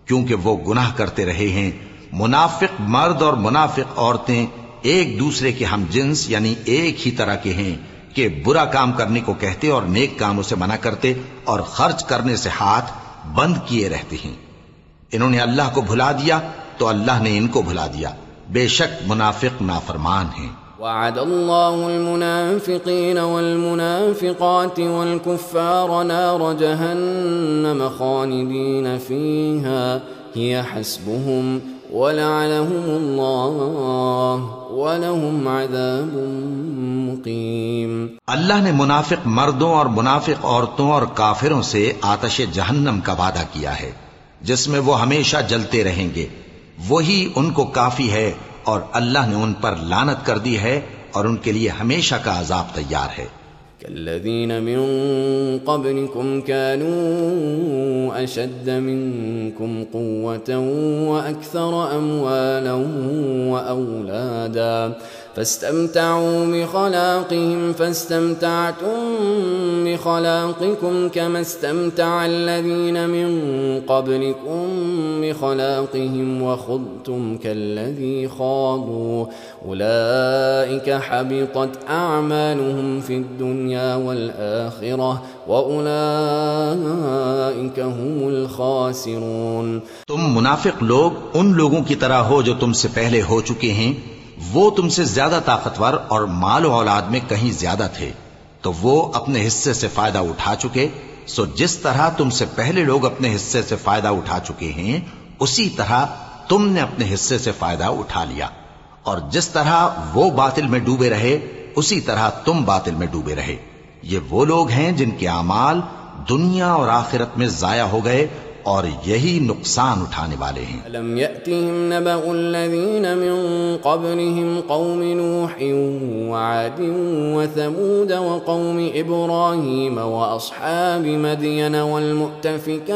क्योंकि वो गुनाह करते रहे हैं। मुनाफिक मर्द और मुनाफिक औरतें एक दूसरे के हम जिन्स यानी एक ही तरह के हैं कि बुरा काम करने को कहते और नेक कामों से मना करते और खर्च करने से हाथ बंद किए रहते हैं। इन्होंने अल्लाह को भुला दिया तो अल्लाह ने इनको भुला दिया। बेशक मुनाफिक नाफरमान हैं। वअद अल्लाहु अल-मुनाफिकीन वल-मुनाफिकात वल-कुफ्फार नार जहन्नम खालिदीन फीहा हिय हस्बुहुम वलअनहुमुल्लाह वलहुम अज़ाबुम मुक़ीम। अल्लाह ने मुनाफिक मर्दों और मुनाफिक औरतों और काफिरों से आतश जहन्नम का वादा किया है जिसमें वो हमेशा जलते रहेंगे। वही उनको काफी है और अल्लाह ने उन पर लानत कर दी है और उनके लिए हमेशा का अजाब तैयार है। कल्लज़ीन मिन क़ब्लिकुम कानू अशद्द मिनकुम क़ुव्वतन व अक्सर अम्वालन व औलादा फस्तमतऊ बिखलाक़िहिम फस्तमतअतुम बिखलाक़िकुम कमा इस्तमतअल्लज़ीन मिन क़ब्लिकुम बिखलाक़िहिम व ख़ुज़्तुम कल्लज़ी ख़ाज़ू उलाइका हबितत अअमालुहुम फ़िद्दुन्या वल आख़िरह व उलाइका हुमुल ख़ासिरून। तुम मुनाफिक लोग उन लोगों की तरह हो जो तुमसे पहले हो चुके हैं। वो तुमसे ज्यादा ताकतवर और माल और औलाद में कहीं ज्यादा थे, तो वो अपने हिस्से से फायदा उठा चुके। सो जिस तरह तुमसे पहले लोग अपने हिस्से से फायदा उठा चुके हैं, उसी तरह तुमने अपने हिस्से से फायदा उठा लिया। और जिस तरह वो बातिल में डूबे रहे, उसी तरह तुम बातिल में डूबे रहे। ये वो लोग हैं जिनके आमाल दुनिया और आखिरत में जाया हो गए और यही नुकसान उठाने वाले हैं। अलम यअतिहिम नबउल्लज़ीन मिन क़ब्लिहिम क़ौमि नूहिन व आदिन व समूद व क़ौमि इब्राहीम व अस्हाबि मदयन वल मुअ्तफ़िकात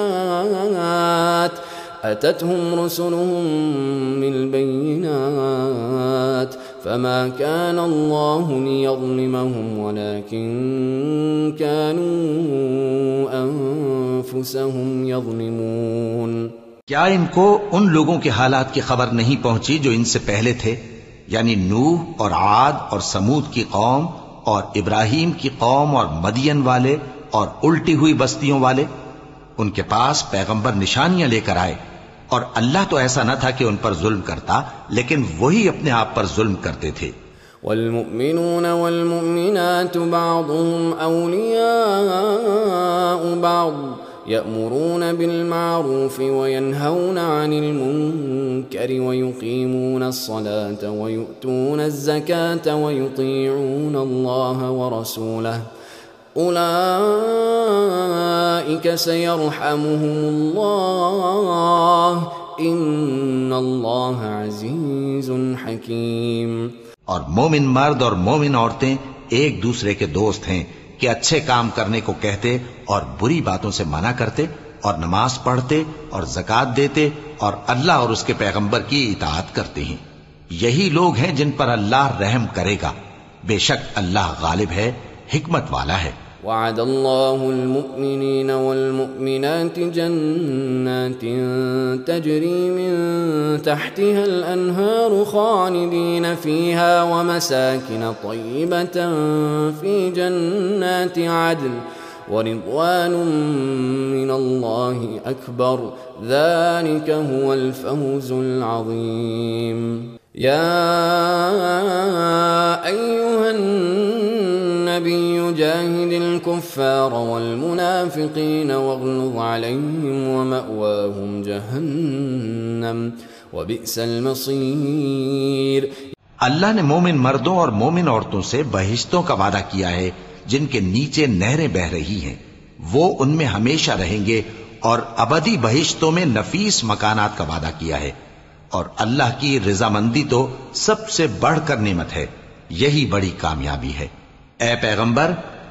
अततहुम रुसुलुहुम बिल बय्यिनात फमा कान अल्लाहु लियज़्लिमहुम वलाकिन कानू अनफुसहुम यज़्लिमून। क्या इनको उन लोगों के हालात की खबर नहीं पहुंची जो इनसे पहले थे, यानी नूह और आद और समूद की कौम और इब्राहीम की कौम और मदियन वाले और उल्टी हुई बस्तियों वाले? उनके पास पैगंबर निशानियां लेकर आए और अल्लाह तो ऐसा न था कि उन पर जुल्म करता, लेकिन वही अपने आप पर जुल्म करते थे। वल्मुमिनून वल्मुमिनातु बादुहुम औलियाउ बाद यअमुरून बिलमारूफि व यनहौन अनिल मुनकरि व युक़ीमून अस्सलात व यु'तून अज़्ज़कात व युतीऊन अल्लाह व रसूलहु उलाइक सयरहमुहुमुल्लाह इन्नल्लाह अज़ीज़ुन हकीम। और मोमिन मर्द और मोमिन औरतें एक दूसरे के दोस्त हैं कि अच्छे काम करने को कहते और बुरी बातों से मना करते और नमाज पढ़ते और ज़कात देते और अल्लाह और उसके पैगंबर की इताअत करते हैं। यही लोग हैं जिन पर अल्लाह रहम करेगा। बेशक अल्लाह गालिब है, हिकमत वाला है। वअदल्लाहुल मुमिनीन वल मुमिनात जन्नातिन तजरी मिन तहतिहल अनहार खालिदीन फीहा व मसाकिन तय्यिबतन फी जन्नाति अदन व रिضवानुम मिनल्लाहि अकबर ज़ालिका हुवल फौज़ुल अज़ीम। या अय्युहन नबी जाहिदिल الكفار والمنافقين واغلظ عليهم ومأواهم जहन्नम वबिअस المصيर। अल्लाह ने मोमिन मर्दों और मोमिन औरतों से बहिश्तों का वादा किया है जिनके नीचे नहरें बह रही हैं, वो उनमें हमेशा रहेंगे, और अबदी बहिश्तों में नफीस मकानात का वादा किया है। और अल्लाह की रजामंदी तो सबसे बढ़कर नेमत है, यही बड़ी कामयाबी है। ए पैगंबर,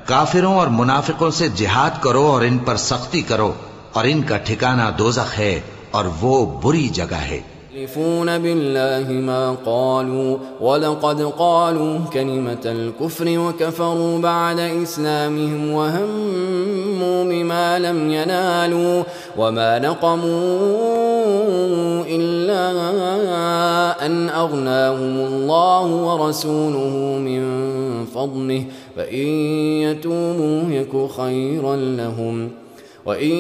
काफिरों और मुनाफिकों से जिहाद करो और इन पर सख्ती करो, और इनका ठिकाना दोज़ख है और वो बुरी जगह है। يحلفون بالله ما قالوا ولقد قالوا كلمة الكفر وكفروا بعد إسلامهم وهموا بما لم ينالوا وما نقموا إلا أن أغناهم الله ورسوله من فضله فإن يتوبوا يك خيرا لهم وإن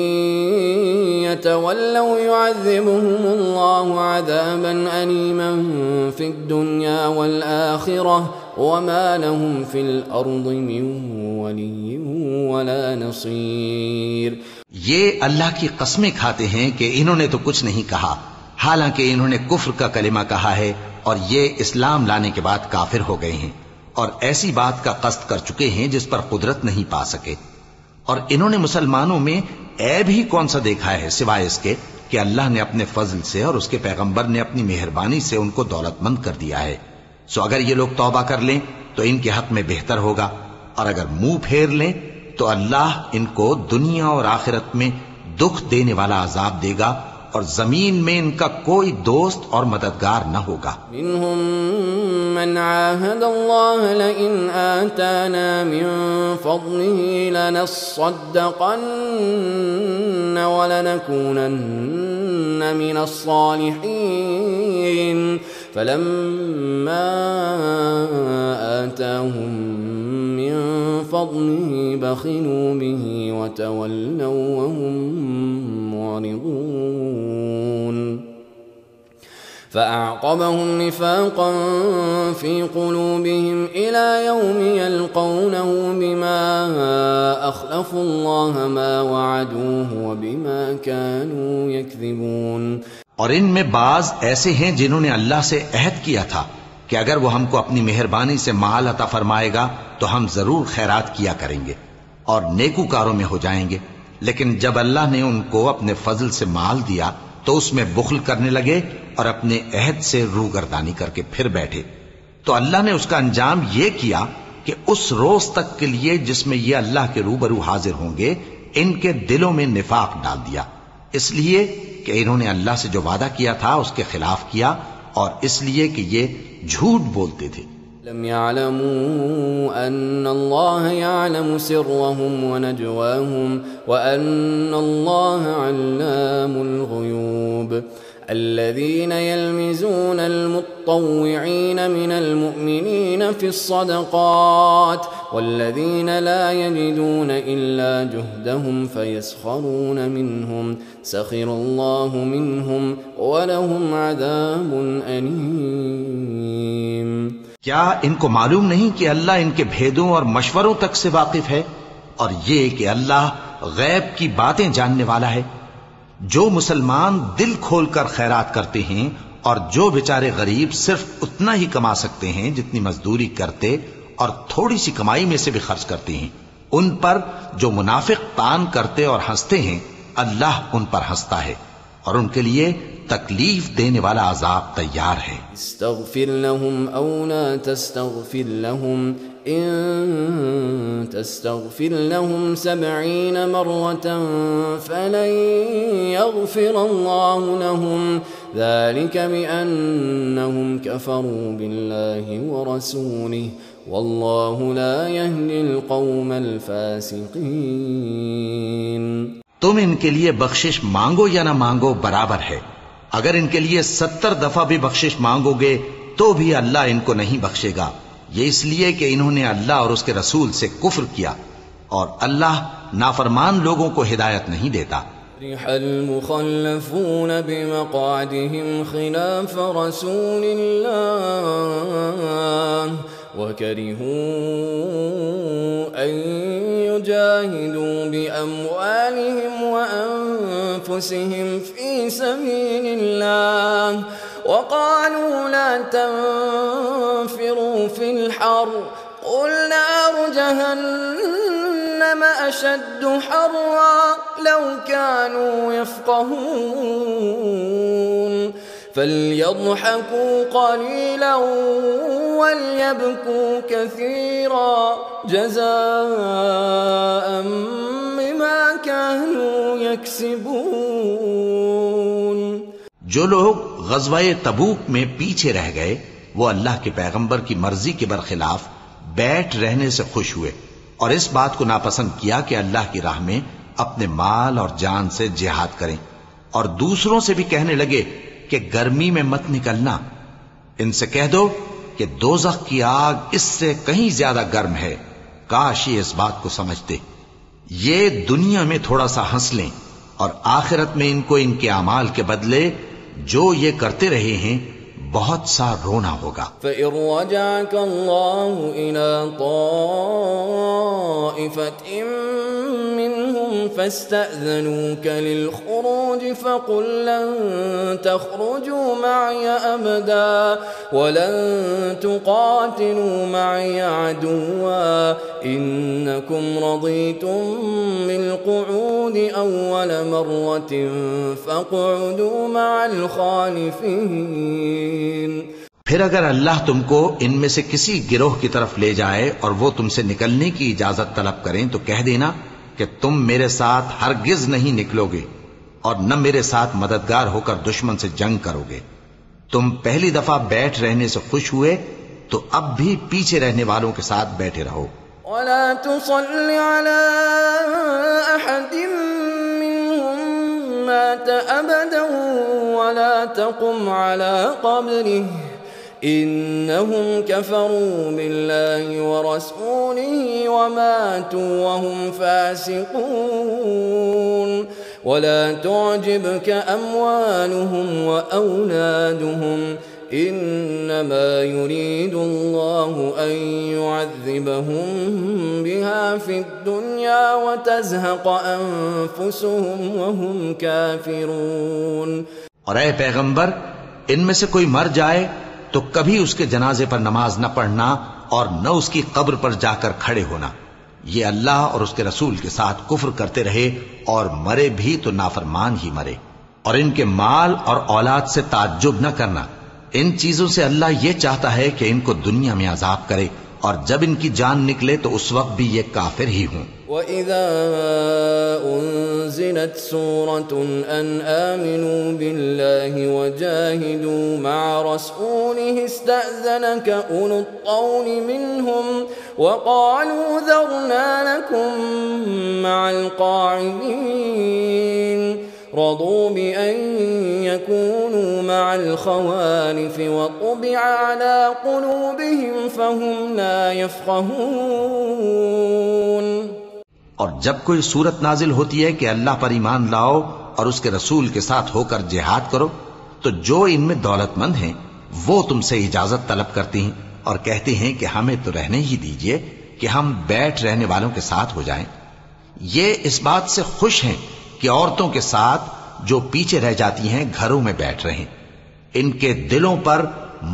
يتولوا يعذبهم الله عذابا أليما في الدنيا والآخرة وما لهم في الأرض من ولي ولا नसीर। ये अल्लाह की कस्में खाते हैं कि इन्होंने तो कुछ नहीं कहा, हालांकि इन्होंने कुफ्र का कलिमा कहा है और ये इस्लाम लाने के बाद काफिर हो गए हैं और ऐसी बात का कस्द कर चुके हैं जिस पर कुदरत नहीं पा सके। और इन्होंने मुसलमानों में ऐब ही कौन सा देखा है सिवाय इसके कि अल्लाह ने अपने फजल से और उसके पैगंबर ने अपनी मेहरबानी से उनको दौलतमंद कर दिया है। सो अगर ये लोग तौबा कर लें तो इनके हक में बेहतर होगा, और अगर मुंह फेर लें तो अल्लाह इनको दुनिया और आखिरत में दुख देने वाला अजाब देगा और जमीन में इनका कोई दोस्त और मददगार न होगा। मिनहुम मन आहद अल्लाह लइन आताना मिन फज़लिही लनस्सद्दक़न्न वलनकूनन्न मिनस सालिहीन फलम्मा आताहुम मिन फज़लिही बखिलू बिही वतवल्लौ वहुम मुअरिदून فأعقبهم نفاقا في قلوبهم إلى يوم يلقونه بما أخلفوا الله ما وعدوه وبما كانوا يكذبون। और इनमें बाज ऐसे हैं जिन्होंने अल्लाह से अहद किया था कि अगर वो हमको अपनी मेहरबानी से माल अता फरमाएगा तो हम जरूर खैरात किया करेंगे और नेकूकारों में हो जाएंगे, लेकिन जब अल्लाह ने उनको अपने फजल से माल दिया तो उसमें बुखल करने लगे और अपने अहद से रूगर्दानी करके फिर बैठे। तो अल्लाह ने उसका अंजाम यह किया कि उस रोज तक के लिए जिसमें ये अल्लाह के रूबरू हाजिर होंगे, इनके दिलों में निफाक डाल दिया, इसलिए कि इन्होंने अल्लाह से जो वादा किया था उसके खिलाफ किया और इसलिए कि ये झूठ बोलते थे। लम यअलमू अन्नल्लाह यअलमु सिर्रहुम व नजवाहुम व अन्नल्लाह अल्लामुल गुयूब الذين يلمزون المطوعين من المؤمنين في الصدقات والذين لا يجدون إلا جهدهم فيسخرون منهم سخر الله منهم ولهم عذاب أليم। क्या इनको मालूम नहीं कि अल्लाह इनके भेदों और मशवरों तक से वाकिफ है, और ये कि अल्लाह गैब की बातें जानने वाला है। जो मुसलमान दिल खोलकर खैरात करते हैं और जो बेचारे गरीब सिर्फ उतना ही कमा सकते हैं जितनी मजदूरी करते और थोड़ी सी कमाई में से भी खर्च करते हैं, उन पर जो मुनाफिक तान करते और हंसते हैं, अल्लाह उन पर हंसता है और उनके लिए तकलीफ देने वाला अजाब तैयार है। इस्तग़फिर लहुम औ ला तस्तग़फिर लहुम इन तस्तग़फिर लहुम 70 मर्रतन फलन यग़फिरल्लाहु लहुम ज़ालिका बिअन्नहुम कफ़रू बिल्लाहि व रसूलिहि वल्लाहु ला यहदिल क़ौमल फ़ासिक़ीन। तुम इनके लिए बख्शिश मांगो या ना मांगो बराबर है। अगर इनके लिए 70 दफा भी बख्शिश मांगोगे तो भी अल्लाह इनको नहीं बख्शेगा, ये इसलिए कि इन्होंने अल्लाह और उसके रसूल से कुफ्र किया और अल्लाह नाफरमान लोगों को हिदायत नहीं देता। रिहल मुखल्लफून बिमक़अदिहिम खिलाफ रसूलिल्लाह वकरिहू अन युजाहिदू بأموالهم وأنفسهم في سبيل الله وقالوا لا تنفروا في الحر قل نار جهنم أشد حرا لو كانوا يفقهون فليضحكوا قليلا وليبكوا كثيرا جزاء بما كانوا يكسبون। जो लोग ग़ज़वा-ए तबूक में पीछे रह गए वो अल्लाह के पैगंबर की मर्जी के बरखिलाफ बैठ रहने से खुश हुए और इस बात को नापसंद किया कि अल्लाह की राह में अपने माल और जान से जिहाद करें और दूसरों से भी कहने लगे कि गर्मी में मत निकलना। इनसे कह दो कि दोज़ख की आग इससे कहीं ज्यादा गर्म है, काश ये इस बात को समझते। ये दुनिया में थोड़ा सा हंस लें और आखिरत में इनको इनके अमाल के बदले जो ये करते रहे हैं बहुत सा रोना होगा। फ़इन रजअक अल्लाहु इला ताइफ़तिन मिनहुम फस्तअज़नूक लिलख़ुरूज फ़क़ुल लन तख़रुजू मअय अबदा वलन तुक़ातिलू मअय अदुव्वा इन्नकुम रज़ीतुम बिलक़ुऊद अव्वल मर्रतिन फ़क़उदू मअल ख़ालिफ़ीन। फिर अगर अल्लाह तुमको इनमें से किसी गिरोह की तरफ ले जाए और वो तुमसे निकलने की इजाजत तलब करें तो कह देना कि तुम मेरे साथ हरगिज नहीं निकलोगे और न मेरे साथ मददगार होकर दुश्मन से जंग करोगे। तुम पहली दफा बैठ रहने से खुश हुए तो अब भी पीछे रहने वालों के साथ बैठे रहो। वला तुसल्लि अला अहदिन मिनहुम मात अबदन वला तक़ुम अला क़ब्रिहि इन्नहुम कफ़रू बिल्लाहि व रसूलिहि व मातू व हुम फ़ासिक़ून वला तुअजिबक अम्वालुहुम व औलादुहुम इन्नमा युरीदुल्लाहु अन युअज़्ज़िबहुम बिहा फ़िद्दुन्या व तज़हक़ अन्फ़ुसुहुम व हुम काफ़िरून। और ऐ पैगंबर, इनमें से कोई मर जाए तो कभी उसके जनाजे पर नमाज न पढ़ना और न उसकी कब्र पर जाकर खड़े होना। ये अल्लाह और उसके रसूल के साथ कुफ्र करते रहे और मरे भी तो नाफरमान ही मरे। और इनके माल और औलाद से ताज्जुब न करना, इन चीजों से अल्लाह ये चाहता है कि इनको दुनिया में अजाब करे और जब इनकी जान निकले तो उस वक्त भी ये काफिर ही हों। वइज़ा उन्ज़िलत सूरतुन अन आमिनू बिल्लाहि वजाहिदू मअ रसूलिहि इस्तअज़नक उलुत तौलि मिनहुम वक़ालू ज़रना लकुम मअल क़ाइदीन रदू बिअन यकूनू मअल ख़वालिफ़ वतुबिअ अला क़ुलूबिहिम फ़हुम ला यफ़क़हून। और जब कोई सूरत नाजिल होती है कि अल्लाह पर ईमान लाओ और उसके रसूल के साथ होकर जिहाद करो तो जो इनमें दौलतमंद हैं वो तुमसे इजाजत तलब करती हैं और कहते हैं कि हमें तो रहने ही दीजिए कि हम बैठ रहने वालों के साथ हो जाएं। ये इस बात से खुश हैं कि औरतों के साथ जो पीछे रह जाती हैं घरों में बैठ रहे। इनके दिलों पर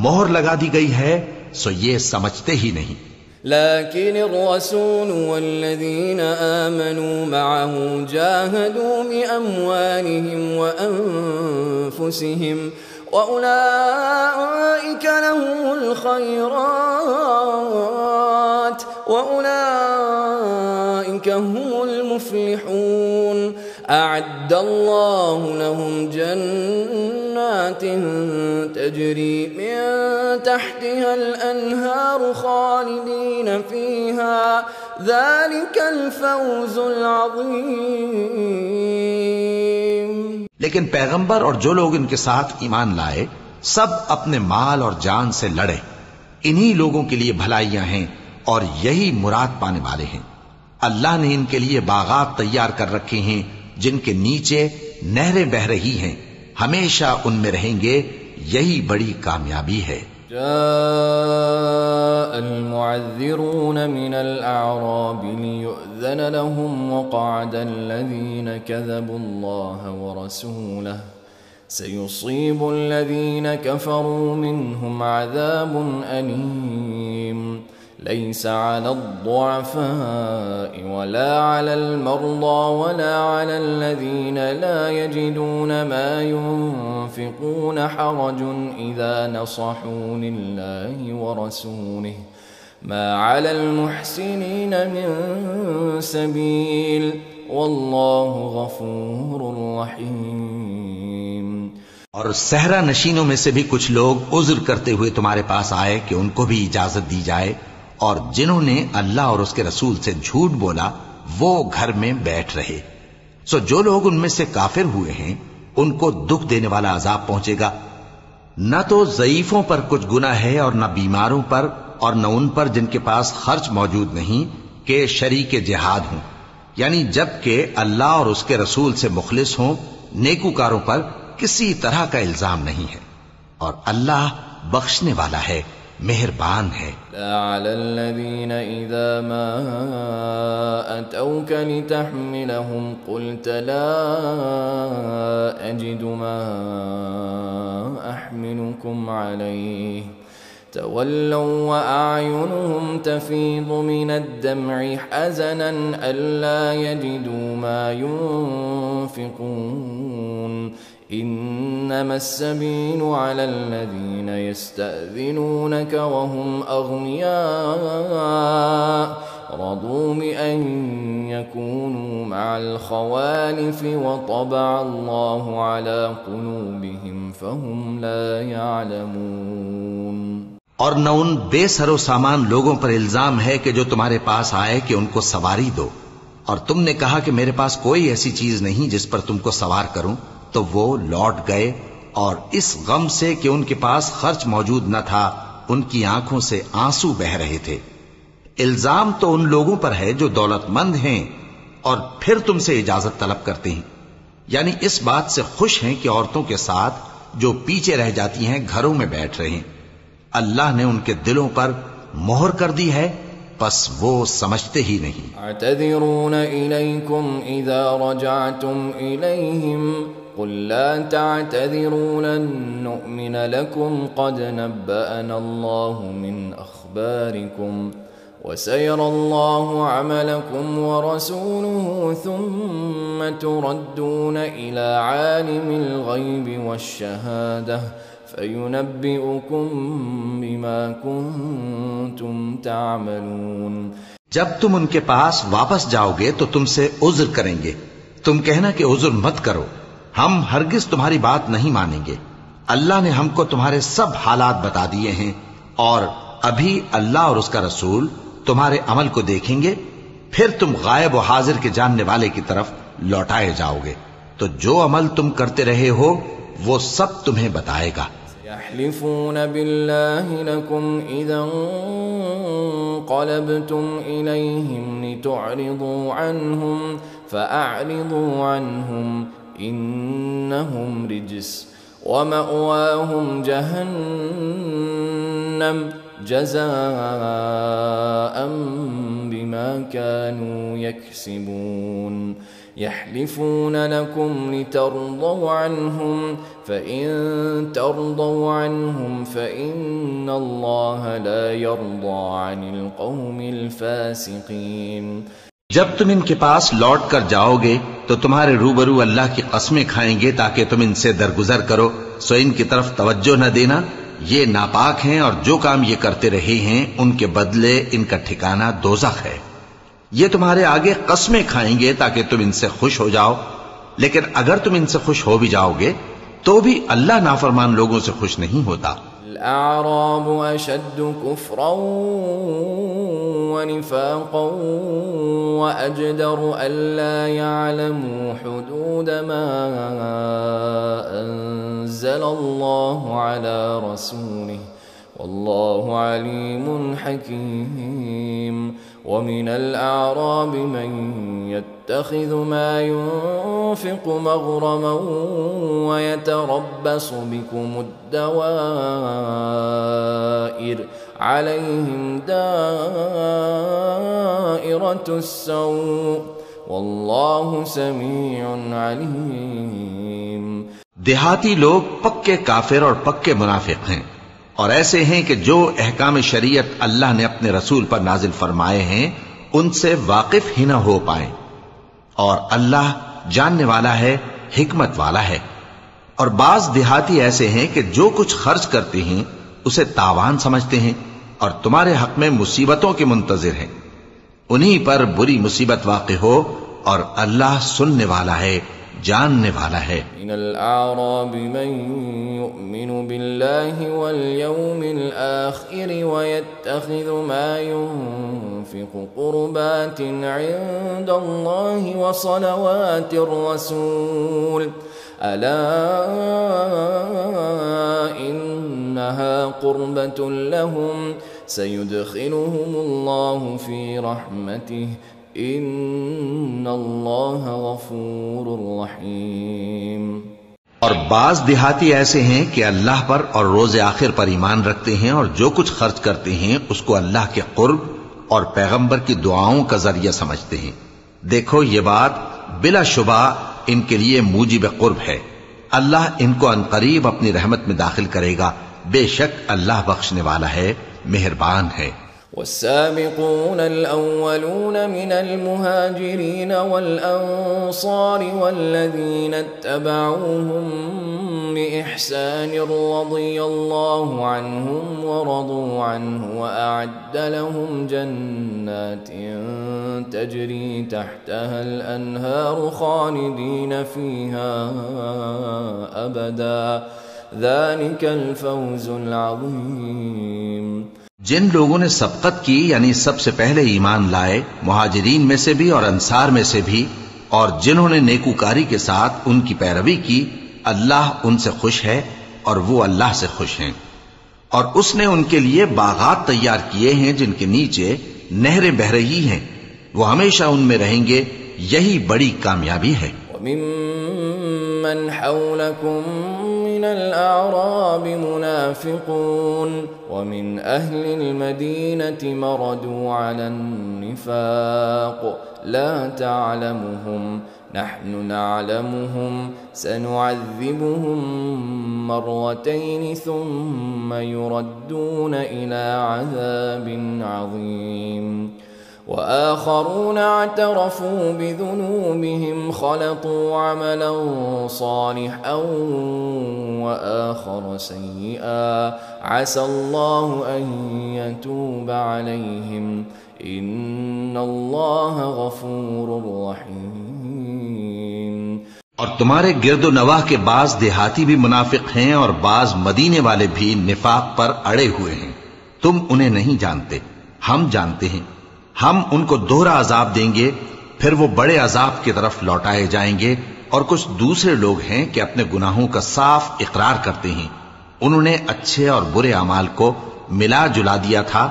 मोहर लगा दी गई है सो ये समझते ही नहीं। लाकिन अर्रसूल वल्लज़ीन आमनू मअहू जाहदू बिअम्वालिहिम व अनफुसिहिम व उलाइक लहुमुल खैरात व उलाइक हुमुल मुफ्लिहून। अअद्दल्लाहु लहुम जन्नातिन तजरी मिन तहतिहल अन्हारु खालिदीन फीहा ज़ालिकल फौज़ुल अज़ीम। लेकिन पैगंबर और जो लोग इनके साथ ईमान लाए सब अपने माल और जान से लड़े। इन्हीं लोगों के लिए भलाइयां हैं और यही मुराद पाने वाले हैं। अल्लाह ने इनके लिए बागात तैयार कर रखे हैं जिनके नीचे नहरें बह रही हैं, हमेशा उनमें रहेंगे, यही बड़ी कामयाबी है। जाअल मुअज़्ज़िरून मिनल अअराब लियुअज़्ज़न فأذن لهم وقعد الذين كذبوا الله ورسوله سيصيب الذين كفروا منهم عذاب أليم ليس على الضعفاء ولا على المرضى ولا على الذين لا يجدون ما ينفقون حرج إذا نصحوا لله ورسوله ما على المحسنين من سبيل والله غفور रहीम। और सहरा नशीनों में से भी कुछ लोग उज्र करते हुए तुम्हारे पास आए कि उनको भी इजाजत दी जाए, और जिन्होंने अल्लाह और उसके रसूल से झूठ बोला वो घर में बैठ रहे। सो जो लोग उनमें से काफिर हुए हैं उनको दुख देने वाला अजाब पहुंचेगा। न तो ज़ईफों पर कुछ गुनाह है और न बीमारों पर और न उन पर जिनके पास खर्च मौजूद नहीं कि शरीके जिहाद हों, यानी जबकि अल्लाह और उसके रसूल से मुखलिस हों। नेकूकारों पर किसी तरह का इल्जाम नहीं है और अल्लाह बख्शने वाला है, मेहरबान है। लल्लज़ीन इज़ा मा अतौक लितहमिलहुम क़ुल्त ला अजिदु मा अहमिलुकुम अलैहि तवल्लौ व अअयुनुहुम तफीदु मिनद्दम'i हज़नन अल्ला यजिदू मा युनफ़िक़ून इन्नमा अस्सबीलु अलल्लज़ीन यस्तअज़िनूनक वहुम अग़निया रदू बिअन यकूनू मअल ख़वालिफ़ि वतबअ अल्लाहु अला क़ुलूबिहिम फ़हुम ला यअलमून। और न उन बेसरो सामान लोगों पर इल्जाम है कि जो तुम्हारे पास आए कि उनको सवारी दो, और तुमने कहा कि मेरे पास कोई ऐसी चीज नहीं जिस पर तुमको सवार करूं, तो वो लौट गए और इस गम से कि उनके पास खर्च मौजूद न था उनकी आंखों से आंसू बह रहे थे। इल्जाम तो उन लोगों पर है जो दौलतमंद हैं और फिर तुमसे इजाजत तलब करते हैं, यानी इस बात से खुश हैं कि औरतों के साथ जो पीछे रह जाती हैं घरों में बैठ रहे हैं। अल्लाह ने उनके दिलों पर मोहर कर दी है, बस वो समझते ही नहीं। अतज़िरून इलैकुम इज़ा रजअतुम इलैहिम क़ुल ला तअतज़िरू लन नुअमिन लकुम क़द नब्बअना अल्लाहु मिन अख़बारिकुम वसयरा अल्लाहु अमलकुम वरसूलुहु थुम्मा तुरद्दून इला आलिमिल ग़ैबि वश्शहादह फयुनब्बिउकुम बिमा कुंतुम तामलून। जब तुम उनके पास वापस जाओगे तो तुमसे उज्र करेंगे। तुम कहना कि उज्र मत करो, हम हरगिज तुम्हारी बात नहीं मानेंगे। अल्लाह ने हमको तुम्हारे सब हालात बता दिए हैं और अभी अल्लाह और उसका रसूल तुम्हारे अमल को देखेंगे, फिर तुम गायब व हाजिर के जानने वाले की तरफ लौटाए जाओगे, तो जो अमल तुम करते रहे हो वो सब तुम्हें बताएगा। यहलिफून बिल्लाहि लकुम इज़ा क़लबतुम इलैहिम लितुअरिदू अन्हुम फ़अअरिदू अन्हुम इन्नहुम रिज्स व मअवाहुम जहन्नम जज़ाअन बिमा कानू यक्सिबून। यहलिफून लकुम लितरदौ अन्हुम फ़इन तरदौ अन्हुम फ़इन्न अल्लाह ला यरदा अनिल क़ौमिल फ़ासिक़ीन। जब तुम इनके पास लौट कर जाओगे तो तुम्हारे रूबरू अल्लाह की कस्में खाएंगे ताकि तुम इनसे दरगुजर करो, सो इनकी तरफ तवज्जो न देना। ये नापाक हैं और जो काम ये करते रहे हैं उनके बदले इनका ठिकाना दोज़ख है। ये तुम्हारे आगे कस्में खाएंगे ताकि तुम इनसे खुश हो जाओ, लेकिन अगर तुम इनसे खुश हो भी जाओगे तो भी अल्लाह नाफरमान लोगों से खुश नहीं होता। अल-अअराबु अशद्दु कुफ्रन व निफाक़न व अजदरु अल्ला यअलमू हुदूद मा अंज़लल्लाहु अला रसूलिहि वल्लाहु अलीमुन हकीम। वमिन अल-अअराब मन यत्तखिज़ु मा युनफ़िक़ु मग़रमन व यतरब्बसु बिकुमुद्दवाइर अलैहिम दाइरतुस सौ वल्लाहु समीउन अलीम। देहाती लोग पक्के काफिर और पक्के मुनाफिक हैं और ऐसे हैं कि जो अहकाम शरीयत अल्लाह ने अपने रसूल पर नाजिल फरमाए हैं उनसे वाकिफ ही न हो पाए। और अल्लाह जानने वाला है, हिकमत वाला है। और बाज देहाती ऐसे हैं कि जो कुछ खर्च करते हैं उसे तावान समझते हैं और तुम्हारे हक में मुसीबतों के मुंतजिर हैं। उन्हीं पर बुरी मुसीबत वाक़ हो और अल्लाह सुनने वाला है, जानने वाला है। मिनल आराबि मन युमिनु बिल्लाहि वल यौमिल आखिर व यत्तखिज़ु मा युनफिक़ु क़ुरबातिन इंदल्लाहि व सलवातिर रसूल अला इन्नहा क़ुर्बतुन लहुम सयुदखिलुहुमुल्लाहु फ़ी रहमतिहि इन्नल्लाह गफूरुर रहीम। और बाज देहाती ऐसे हैं कि अल्लाह पर और रोज़े आखिर पर ईमान रखते हैं और जो कुछ खर्च करते हैं उसको अल्लाह के कुर्ब और पैगंबर की दुआओं का जरिया समझते हैं। देखो ये बात बिलाशुबा इनके लिए मूजिब कुर्ब है। अल्लाह इनको अनकरीब अपनी रहमत में दाखिल करेगा। बेशक अल्लाह बख्शने वाला है, मेहरबान है। والسابقون الأولون من المهاجرين والأنصار والذين اتبعوهم بإحسان رضي الله عنهم ورضوا عنه وأعد لهم جنات تجري تحتها الأنهار خالدين فيها أبدا ذلك الفوز العظيم। जिन लोगों ने सबकत की यानी सबसे पहले ईमान लाए, मुहाजिरीन में से भी और अंसार में से भी, और जिन्होंने नेकूकारी के साथ उनकी पैरवी की, अल्लाह उनसे खुश है और वो अल्लाह से खुश हैं। और उसने उनके लिए बागात तैयार किए हैं जिनके नीचे नहरें बह रही हैं, वो हमेशा उनमें रहेंगे। यही बड़ी कामयाबी है। وممن حولكم من الأعراب منافقون ومن أهل المدينة مردوا على النفاق لا تعلمهم نحن نعلمهم سنعذبهم مرتين ثم يردون إلى عذاب عظيم وآخرون اعترفوا بذنوبهم خلطوا عملا صالحا وآخر سيئا عسى الله أن يتوب عليهم إن الله غفور رحيم। और तुम्हारे गिरदो नवाह के बाज देहाती भी मुनाफिक हैं और बाज मदीने वाले भी निफाक पर अड़े हुए हैं। तुम उन्हें नहीं जानते, हम जानते हैं। हम उनको दोहरा अजाब देंगे, फिर वो बड़े अजाब की तरफ लौटाए जाएंगे। और कुछ दूसरे लोग हैं कि अपने गुनाहों का साफ इकरार करते हैं। उन्होंने अच्छे और बुरे अमाल को मिला जुला दिया था।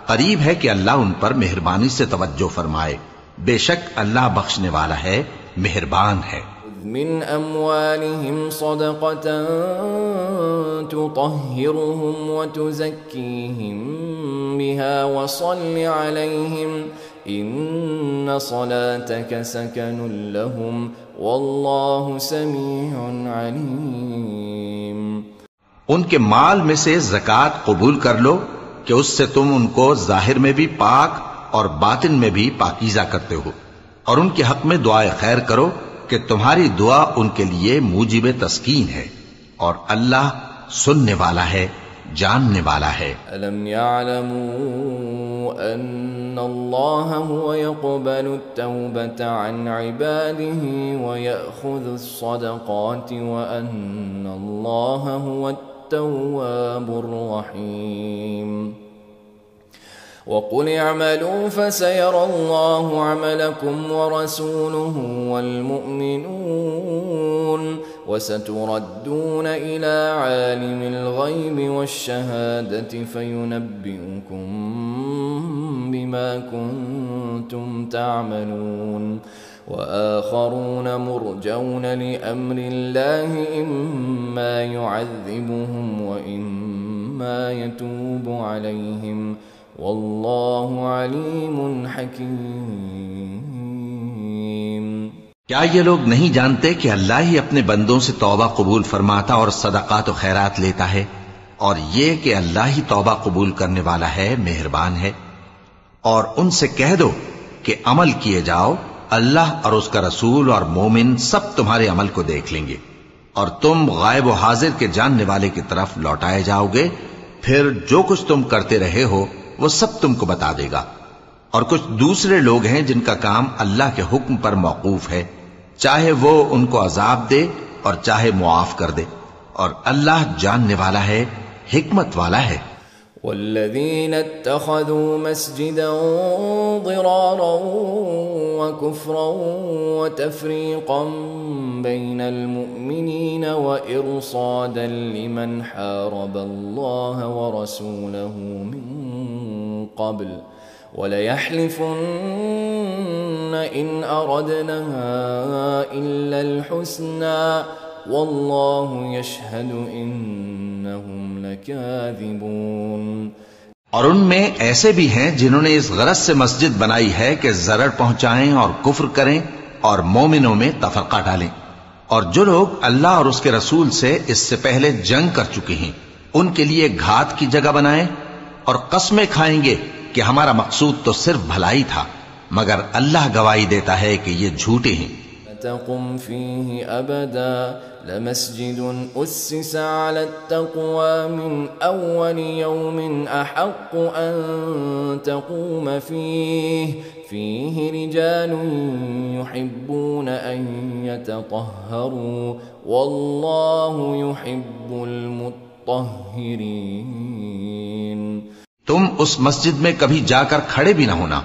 करीब है कि अल्लाह उन पर मेहरबानी से तवज्जो फरमाए। बेशक अल्लाह बख्शने वाला है, मेहरबान है। मिन अम्वालिहिम सदक़तन तुतहिरुहुम व तुज़क्कीहिम बिहा व सल्लि अलैहिम इन्न सलातक सकनुन लहुम वल्लाहु समीउन अलीम। उनके माल में से ज़कात कबूल कर लो कि उससे तुम उनको जाहिर में भी पाक और बातिन में भी पाकीज़ा करते हो। और उनके हक में दुआए खैर करो कि तुम्हारी दुआ उनके लिए मूजिब तस्कीन है। और अल्लाह सुनने वाला है, जानने वाला है। अलम यअलमू अन्नल्लाह हुवा यक़बलु तौबत अन इबादिही व यअख़ुज़ु स्सदक़ाति व अन्नल्लाह हुवा तव्वाबुर रहीम। वक़ुल अअमलू फसयरा अल्लाहु अमलकुम व रसूलुहु वल मुअमिनून वसतुरद्दून इला आलिमिल ग़ैबि वश्शहादति फयुनब्बिउकुम बिमा कुन्तुम तअमलून व आख़रून मुरजौन लिअम्रिल्लाहि इम्मा युअज़्ज़िबुहुम व इम्मा थुम्मा यतूबु अलैहिम वल्लाहु अलीमुन हकीम। क्या ये लोग नहीं जानते कि अल्लाह ही अपने बंदों से तौबा कबूल फरमाता और सदकात और खैरात लेता है, और ये कि अल्लाह ही तौबा कबूल करने वाला है, मेहरबान है। और उनसे कह दो कि अमल किए जाओ, अल्लाह और उसका रसूल और मोमिन सब तुम्हारे अमल को देख लेंगे, और तुम गायब व हाजिर के जानने वाले की तरफ लौटाए जाओगे। फिर जो कुछ तुम करते रहे हो वो सब तुमको बता देगा। और कुछ दूसरे लोग हैं जिनका काम अल्लाह के हुक्म पर मौकूफ है, चाहे वो उनको अजाब दे और चाहे मुआफ कर दे, और अल्लाह जानने वाला है, हिकमत वाला है। वल्लज़ीन इत्तख़ज़ू मस्जिदन दिरारा व कुफ्रन व तफ़रीक़न बैनल मुअमिनीन व इरसादन लिमन हारबल्लाह व रसूलहू मिन क़ब्ल वलयहलिफुन्न इन अरदना इल्लल हुस्ना वल्लाहु यशहदु इन्नहुम लकाज़िबून। और उनमें ऐसे भी हैं जिन्होंने इस गरज से मस्जिद बनाई है कि जरर पहुंचाएं और कुफ्र करें और मोमिनों में तफरका डालें। और जो लोग अल्लाह और उसके रसूल से इससे पहले जंग कर चुके हैं, उनके लिए घात की जगह बनाएं और कस्में खाएंगे कि हमारा मकसूद तो सिर्फ भलाई था, मगर अल्लाह गवाही देता है कि ये झूठे हैं। तक़ुम फ़ीहि अबदा लमस्जिदुन उस्सिसा अला तक़वा मिन अव्वल यौमिन अहक़्क़ु अन तक़ूम फ़ीहि रिजालुन युहिब्बून अन यतطهरू वल्लाहु युहिब्बुल मुत्तहिरीन। तुम उस मस्जिद में कभी जाकर खड़े भी ना होना,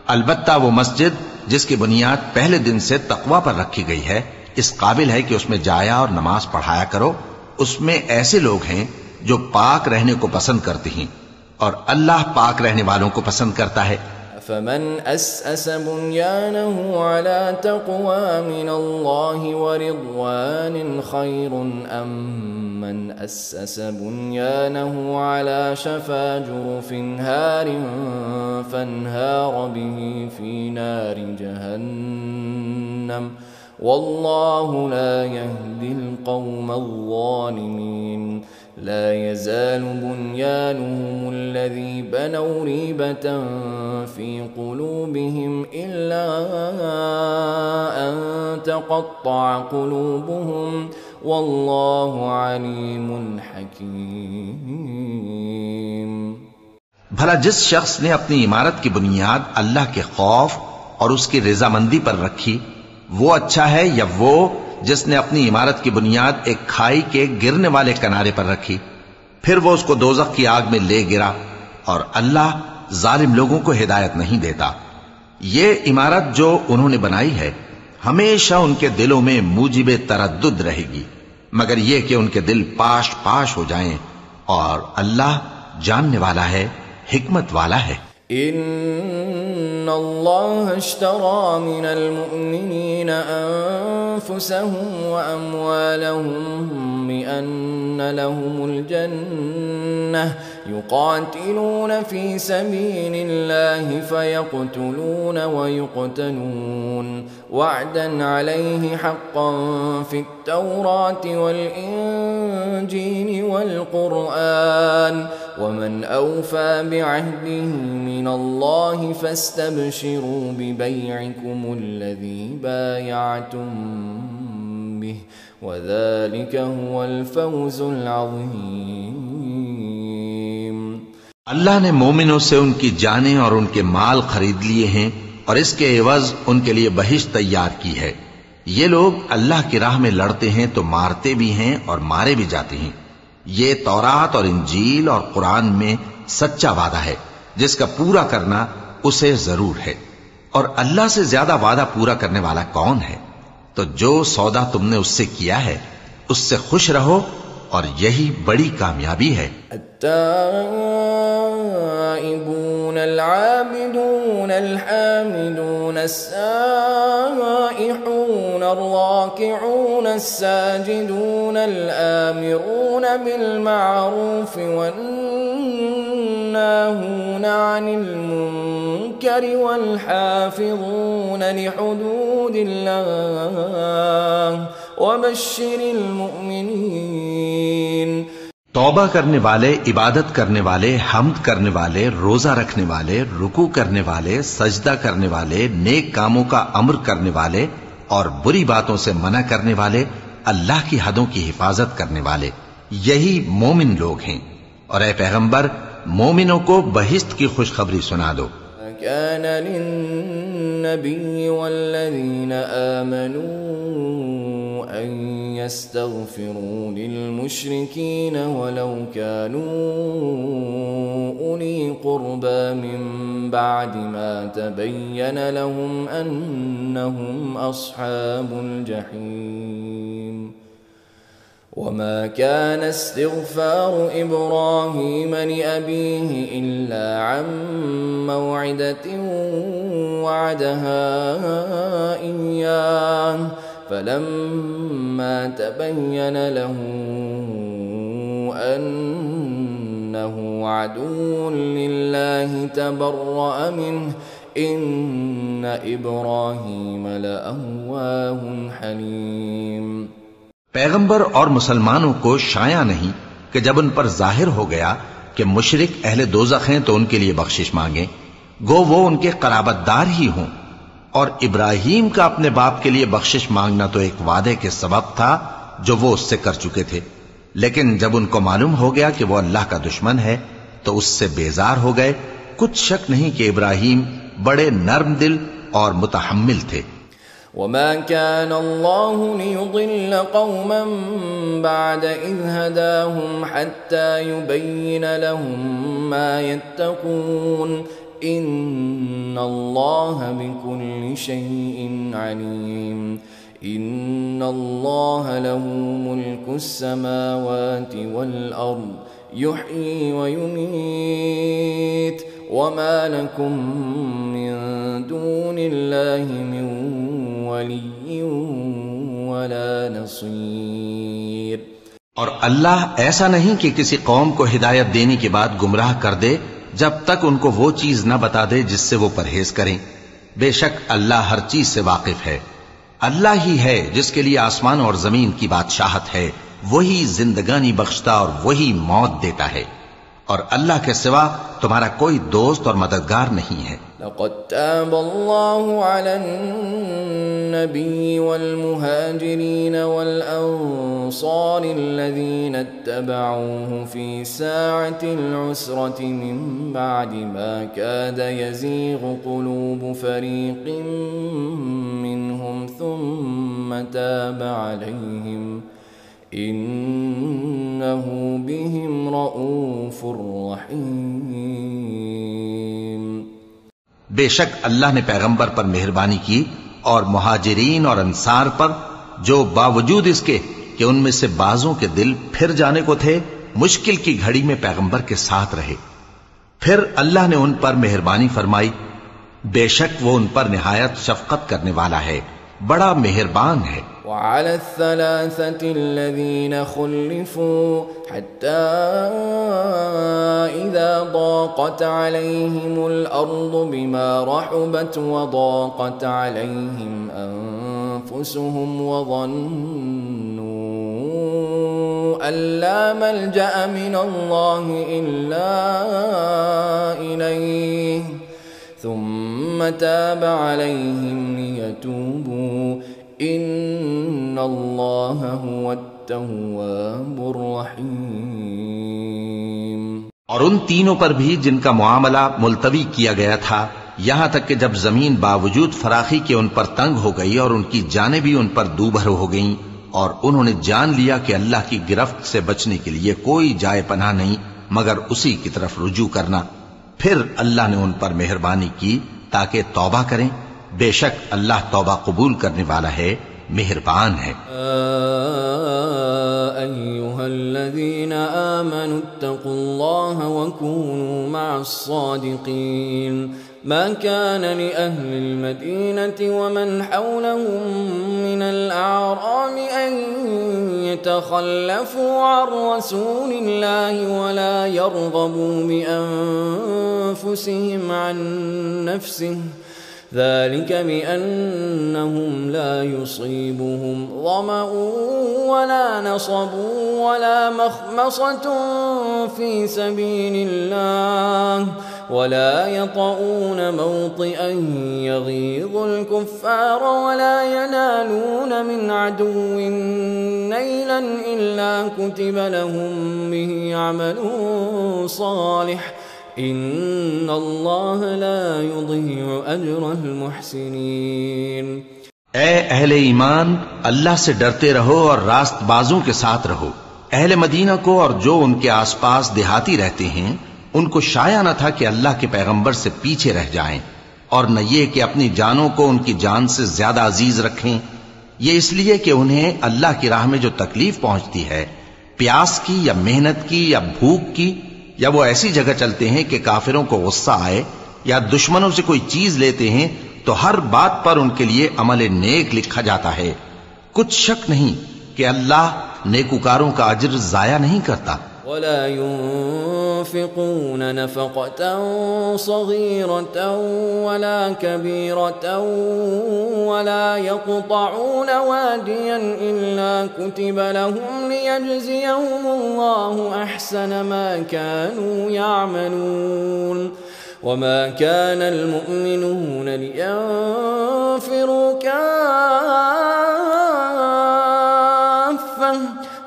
अलबत्ता वो मस्जिद जिसकी बुनियाद पहले दिन से तकवा पर रखी गई है, इस काबिल है कि उसमें जाया और नमाज पढ़ाया करो। उसमें ऐसे लोग हैं जो पाक रहने को पसंद करते हैं, और अल्लाह पाक रहने वालों को पसंद करता है। फमन अस्अस बुन्यानहु अला तक़वा मिनल्लाहि व रिज़वानिन खैरुन अम्मन अस्अस बुन्यानहु अला शफा जुरुफिन हारिन फन्हार बिही फी नारि जहन्नम वल्लाहु ला यहदिल क़ौमल ज़ालिमीन। ला यज़ालु बुन्यानुहुम अल्लज़ी बनौ रीबतन फ़ी क़ुलूबिहिम इल्ला अन तक़त्तअ क़ुलूबुहुम वल्लाहु अलीमुन हकीम। भला जिस शख्स ने अपनी इमारत की बुनियाद अल्लाह के खौफ और उसकी रजामंदी पर रखी, वो अच्छा है या वो जिसने अपनी इमारत की बुनियाद एक खाई के गिरने वाले किनारे पर रखी, फिर वो उसको दोज़ख की आग में ले गिरा। और अल्लाह जालिम लोगों को हिदायत नहीं देता। ये इमारत जो उन्होंने बनाई है हमेशा उनके दिलों में मूजिबे तरद्दुद रहेगी, मगर यह कि उनके दिल पाश पाश हो जाएं, और अल्लाह जानने वाला है, हिकमत वाला है। इन्नल्लाह इश्तरा मिनल मुअमिनीन अनफुसहुम व अम्वालहुम बिअन्न लहुमुल जन्नह युक़ातिलून फ़ी सबीलिल्लाहि फ़यक़्तुलून व युक़्तलून वअदन अलैहि हक़्क़न फ़ित तौराति वल इंजील वल क़ुरआन वमन औफ़ा बिअहदिही मिनल्लाहि फ़स्तबशिरू बिबैइकुमुल्लज़ी बायअतुम बिहि वज़ालिक हुवल फ़ौज़ुल अज़ीम। अल्लाह ने मोमिनों से उनकी जानें और उनके माल खरीद लिए हैं, और इसके एवज उनके लिए बहिश्त तैयार की है। ये लोग अल्लाह की राह में लड़ते हैं तो मारते भी हैं और मारे भी जाते हैं। ये तौरात और इंजील और कुरान में सच्चा वादा है, जिसका पूरा करना उसे जरूर है। और अल्लाह से ज्यादा वादा पूरा करने वाला कौन है? तो जो सौदा तुमने उससे किया है उससे खुश रहो, और यही बड़ी कामयाबी है। अत्ताइबून अल-आबिदून अल-हामिदून अस-साइहून अर्राकिऊन अस-साजिदून अल-आमिरून बिल-माअरूफ वन والناهون عن المنكر والحافظون لحدود الله وبشر المؤمنين। तौबा करने वाले, इबादत करने वाले, हम्द करने वाले, रोजा रखने वाले, रुकू करने वाले, सजदा करने वाले, नेक कामों का अम्र करने वाले और बुरी बातों से मना करने वाले, अल्लाह की हदों की हिफाजत करने वाले, यही मोमिन लोग हैं। और ऐ पैगंबर, मोमिनों को बहिश्त की खुशखबरी सुना दो। कान लिन्नबी वल्लज़ीना आमनू अन यस्तगफिरू लिलमुश्रिकीन वलौ कानू उली कुर्बा मिन बअदि मा तबय्यन लहुम अन्नहुम अस्हाबुल जहीम। वमा कान इस्तिग़फ़ारु इब्राहीम लिअबीह इल्ला अन मौइदतिन वअदहा इय्याह फलम्मा तबय्यन लहू अन्नहु अदुव्वुन लिल्लाहि तबर्रअ मिन्हु इन्न इब्राहीम लअव्वाहुन हलीम। पैगंबर और मुसलमानों को शाया नहीं कि जब उन पर जाहिर हो गया कि मुशरिक अहले दोज़ख हैं तो उनके लिए बख्शिश मांगे, गो वो उनके कराबतदार ही हों। और इब्राहीम का अपने बाप के लिए बख्शिश मांगना तो एक वादे के सबब था जो वो उससे कर चुके थे, लेकिन जब उनको मालूम हो गया कि वो अल्लाह का दुश्मन है तो उससे बेजार हो गए। कुछ शक नहीं कि इब्राहीम बड़े नर्म दिल और मुतहम्मिल थे। वमा कान अल्लाहु लियुदिल्ल कौमन बअद इज़ हदाहुम हत्ता युबय्यिन लहुम मा यत्तकून इन्नल्लाह बिकुल्लि शैइन अलीम। इन्नल्लाह लहू मुल्कुस समावाति वल अर्द युह्यी व युमीत वमा लकुम मिन दूनिल्लाहि मिन वलिय्यिन वला नसीर। और अल्लाह ऐसा नहीं कि किसी कौम को हिदायत देने के बाद गुमराह कर दे जब तक उनको वो चीज न बता दे जिससे वो परहेज करें। बेशक अल्लाह हर चीज से वाकिफ है। अल्लाह ही है जिसके लिए आसमान और जमीन की बादशाहत है, वही जिंदगानी बख्शता और वही मौत देता है, और अल्लाह के सिवा तुम्हारा कोई दोस्त और मददगार नहीं है। लक़द ताबल्लाहु अलन नबी वल मुहाजिरीन वल अंसार अल्लज़ीना इत्तबऊहु फी साअतिल उसरति मिन बअदि मा काद यज़ीगु क़ुलूबु फ़रीक़िन मिनहुम थुम्मा ताब अलैहिम इन्नहु बिहिम रऊफ़ुर रहीम। बेशक अल्लाह ने पैगंबर पर मेहरबानी की और मुहाजिरीन और अंसार पर, जो बावजूद इसके कि उनमें से बाजों के दिल फिर जाने को थे, मुश्किल की घड़ी में पैगंबर के साथ रहे। फिर अल्लाह ने उन पर मेहरबानी फरमाई। बेशक वो उन पर निहायत शफकत करने वाला है, बड़ा मेहरबान है। वअला थलाथति अल्लज़ीना खुल्लिफू हत्ता इज़ा ضاقت अलैहिमुल अर्दु बिमा रहबत वضاقت अलैहिम अनफुसुहुम वظन्नू अल्ला मल्जअ मिनल्लाहि इल्ला इलैहि थुम्म ताब अलैहिम लियतूबू इन्नल्लाह हुवत-तव्वाबुर रहीम। और उन तीनों पर भी जिनका मुआमला मुलतवी किया गया था, यहां तक कि जब जमीन बावजूद फराखी के उन पर तंग हो गई और उनकी जानें भी उन पर दूभर हो गईं, और उन्होंने जान लिया कि अल्लाह की गिरफ्त से बचने के लिए कोई जाए पनाह नहीं मगर उसी की तरफ रुजू करना, फिर अल्लाह ने उन पर मेहरबानी की ताकि तौबा करें। बेशक अल्लाह तौबा कबूल करने वाला है, मेहरबान है। अय्युहल्लज़ीना आमनू इत्तक़ुल्लाह व कूनू मअस-सादिक़ीन। मा कान लिअहलिल मदीनति व मन हौलहुम मिनल अअराब अन يتخلفوا عن رسول الله ولا يرغبوا بأنفسهم عن نفسه ذلك بأنهم لا يصيبهم ظمأ ولا نصب ولا مخمصة في سبيل الله ولا يطؤون موطئا يغيظ الكفار ولا ينالون من عدو نيلا إلا كتب لهم به عمل صالح إن الله لا يضيع أجر المحسنين। ए अहले ईमान, अल्लाह से डरते रहो और रास्तबाजों के साथ रहो। अहले मदीना को और जो उनके आसपास देहाती रहते हैं उनको शाया न था कि अल्लाह के पैगंबर से पीछे रह जाएं, और न ये कि अपनी जानों को उनकी जान से ज्यादा अजीज रखें। ये इसलिए कि उन्हें अल्लाह की राह में जो तकलीफ पहुंचती है, प्यास की या मेहनत की या भूख की, या वो ऐसी जगह चलते हैं कि काफिरों को गुस्सा आए या दुश्मनों से कोई चीज लेते हैं, तो हर बात पर उनके लिए अमल नेक लिखा जाता है। कुछ शक नहीं कि अल्लाह नेकुकारों का अज्र जाया नहीं करता। वला युन्फिकून नफ़क़तन सग़ीरतन वला कबीरतन वला यक़तऊन वादियन इल्ला कुतिब लहुम लियजज़ियहुमुल्लाहु अहसन मा कानू यअमलून वमा कान अलमुअमिनून लियन्फिरू काफ़्फ़ह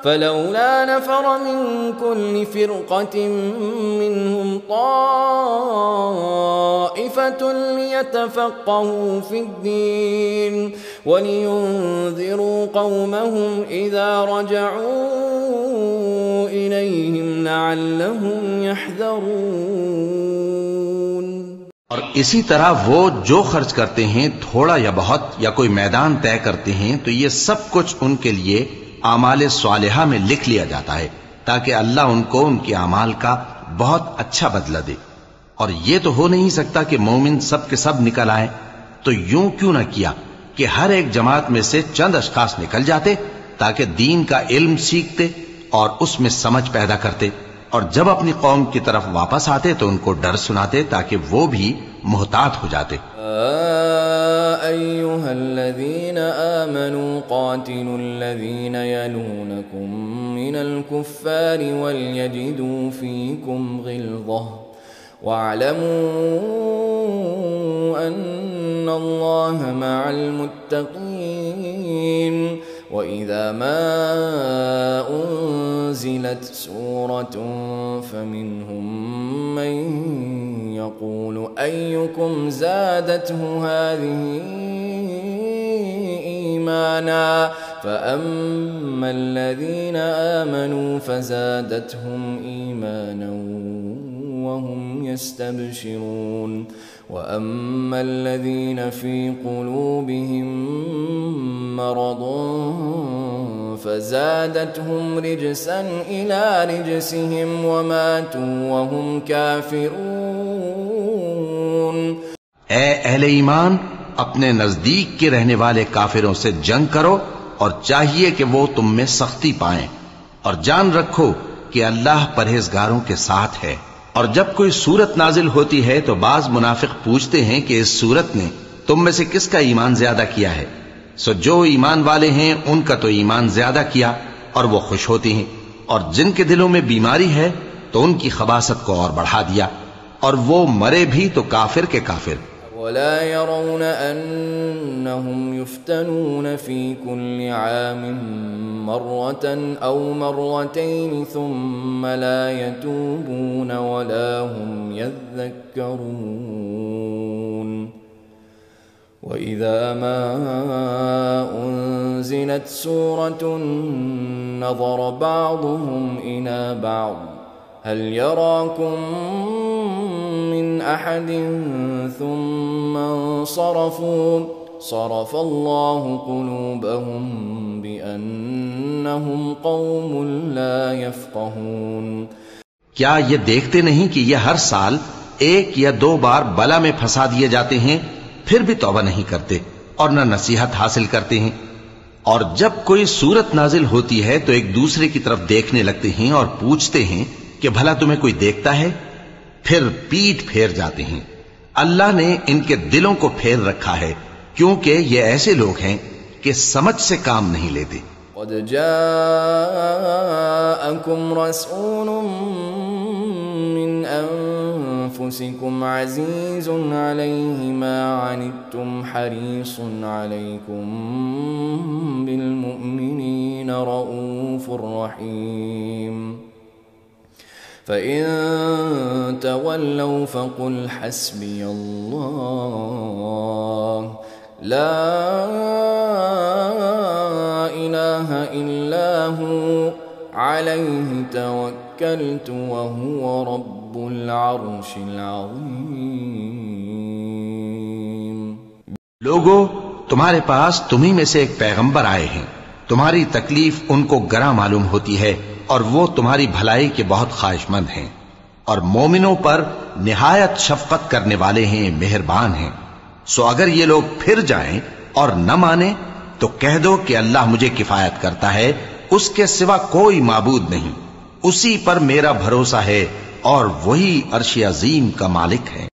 फलौला नफर मिन कुल्लि फ़िरक़तिन मिनहुम ताइफ़तुन लियतफ़क़्क़हू फ़िद्दीन वलियुन्ज़िरू क़ौमहुम इज़ा रजअू इलैहिम लअल्लहुम यहज़रून। और इसी तरह वो जो खर्च करते हैं, थोड़ा या बहुत, या कोई मैदान तय करते हैं, तो ये सब कुछ उनके लिए आमाल स्वालिहा में लिख लिया जाता है, ताकि अल्लाह उनको उनके अमाल का बहुत अच्छा बदला दे। और ये तो हो नहीं सकता कि मोमिन सब के सब निकल आए, तो यूं क्यों न किया कि हर एक जमात में से चंद अशखास निकल जाते, ताकि दीन का इल्म सीखते और उसमें समझ पैदा करते, और जब अपनी कौम की तरफ वापस आते तो उनको डर सुनाते, ताकि वो भी मुहतात हो जाते। अय्युहल्लज़ीना आमनू क़ातिलुल्लज़ीना यलूनकुम मिनल कुफ़्फ़ारि वलयजिदू फ़ीकुम ग़िल्ज़ह वअलमू अन्नल्लाहा मअल मुत्तक़ीन वइज़ा मा उन्ज़िलत सूरतुन फमिनहुम मन यक़ूलु अय्युकुम ज़ादतहु हाज़िही ईमाना फ़अम्मा अल्लज़ीना आमनू फ़ज़ादतहुम ईमाना वहुम यस्तबशिरून वअम्मा अल्लज़ीना फ़ी क़ुलूबिहिम मरदुन फ़ज़ादतहुम रिजसन इला रिजसिहिम वमातू वहुम काफ़िरून। ए अहले ईमान, अपने नजदीक के रहने वाले काफिरों से जंग करो और चाहिए कि वो तुम में सख्ती पाएं, और जान रखो कि अल्लाह परहेजगारों के साथ है। और जब कोई सूरत नाजिल होती है तो बाज मुनाफिक पूछते हैं कि इस सूरत ने तुम में से किसका ईमान ज्यादा किया है। सो जो ईमान वाले हैं उनका तो ईमान ज्यादा किया और वो खुश होती हैं, और जिनके दिलों में बीमारी है तो उनकी खबासत को और बढ़ा दिया, और वो मरे भी तो काफिर के काफिर। वला यरौन अन्नहुम युफ्तनून फी कुल्लि आमिन मर्रतन औ मर्रतैन थुम्मा ला यतूबून वला हुम यज़क्करून। वइज़ा मा उन्ज़िलत सूरतुन नज़र बअज़ुहुम इला बअज़ हल यराकुम मिन अहदिन थुम्मा सरफ़ल्लाहु क़ुलूबहुम बिअन्नहुम क़ौमुन ला यफ़क़हून। क्या ये देखते नहीं कि ये हर साल एक या दो बार बला में फंसा दिए जाते हैं, फिर भी तौबा नहीं करते और न नसीहत हासिल करते हैं, और जब कोई सूरत नाजिल होती है तो एक दूसरे की तरफ देखने लगते हैं और पूछते हैं कि भला तुम्हें कोई देखता है, फिर पीठ फेर जाते हैं। अल्लाह ने इनके दिलों को फेर रखा है क्योंकि ये ऐसे लोग हैं कि समझ से काम नहीं लेते। क़द जाअकुम रसूलुम मिन अनफुसिकुम अज़ीज़ुन अलैहि मा अनित्तुम हरीसुन अलैकुम बिल मुमिनीन रऊफ़ुर रहीम फ़इन तवल्लौ फ़क़ुल हस्बियल्लाह ला इलाहा इल्ला हु अलैहि तवक्कलतु व हुवा रब्बुल अर्शिल अज़ीम। लोगो, तुम्हारे पास तुम्ही में से एक पैगंबर आए हैं। तुम्हारी तकलीफ उनको गरा मालूम होती है और वो तुम्हारी भलाई के बहुत ख्वाहिशमंद हैं और मोमिनों पर निहायत शफकत करने वाले हैं, मेहरबान हैं। सो अगर ये लोग फिर जाएं और न माने तो कह दो कि अल्लाह मुझे किफायत करता है, उसके सिवा कोई माबूद नहीं, उसी पर मेरा भरोसा है और वही अर्श अजीम का मालिक है।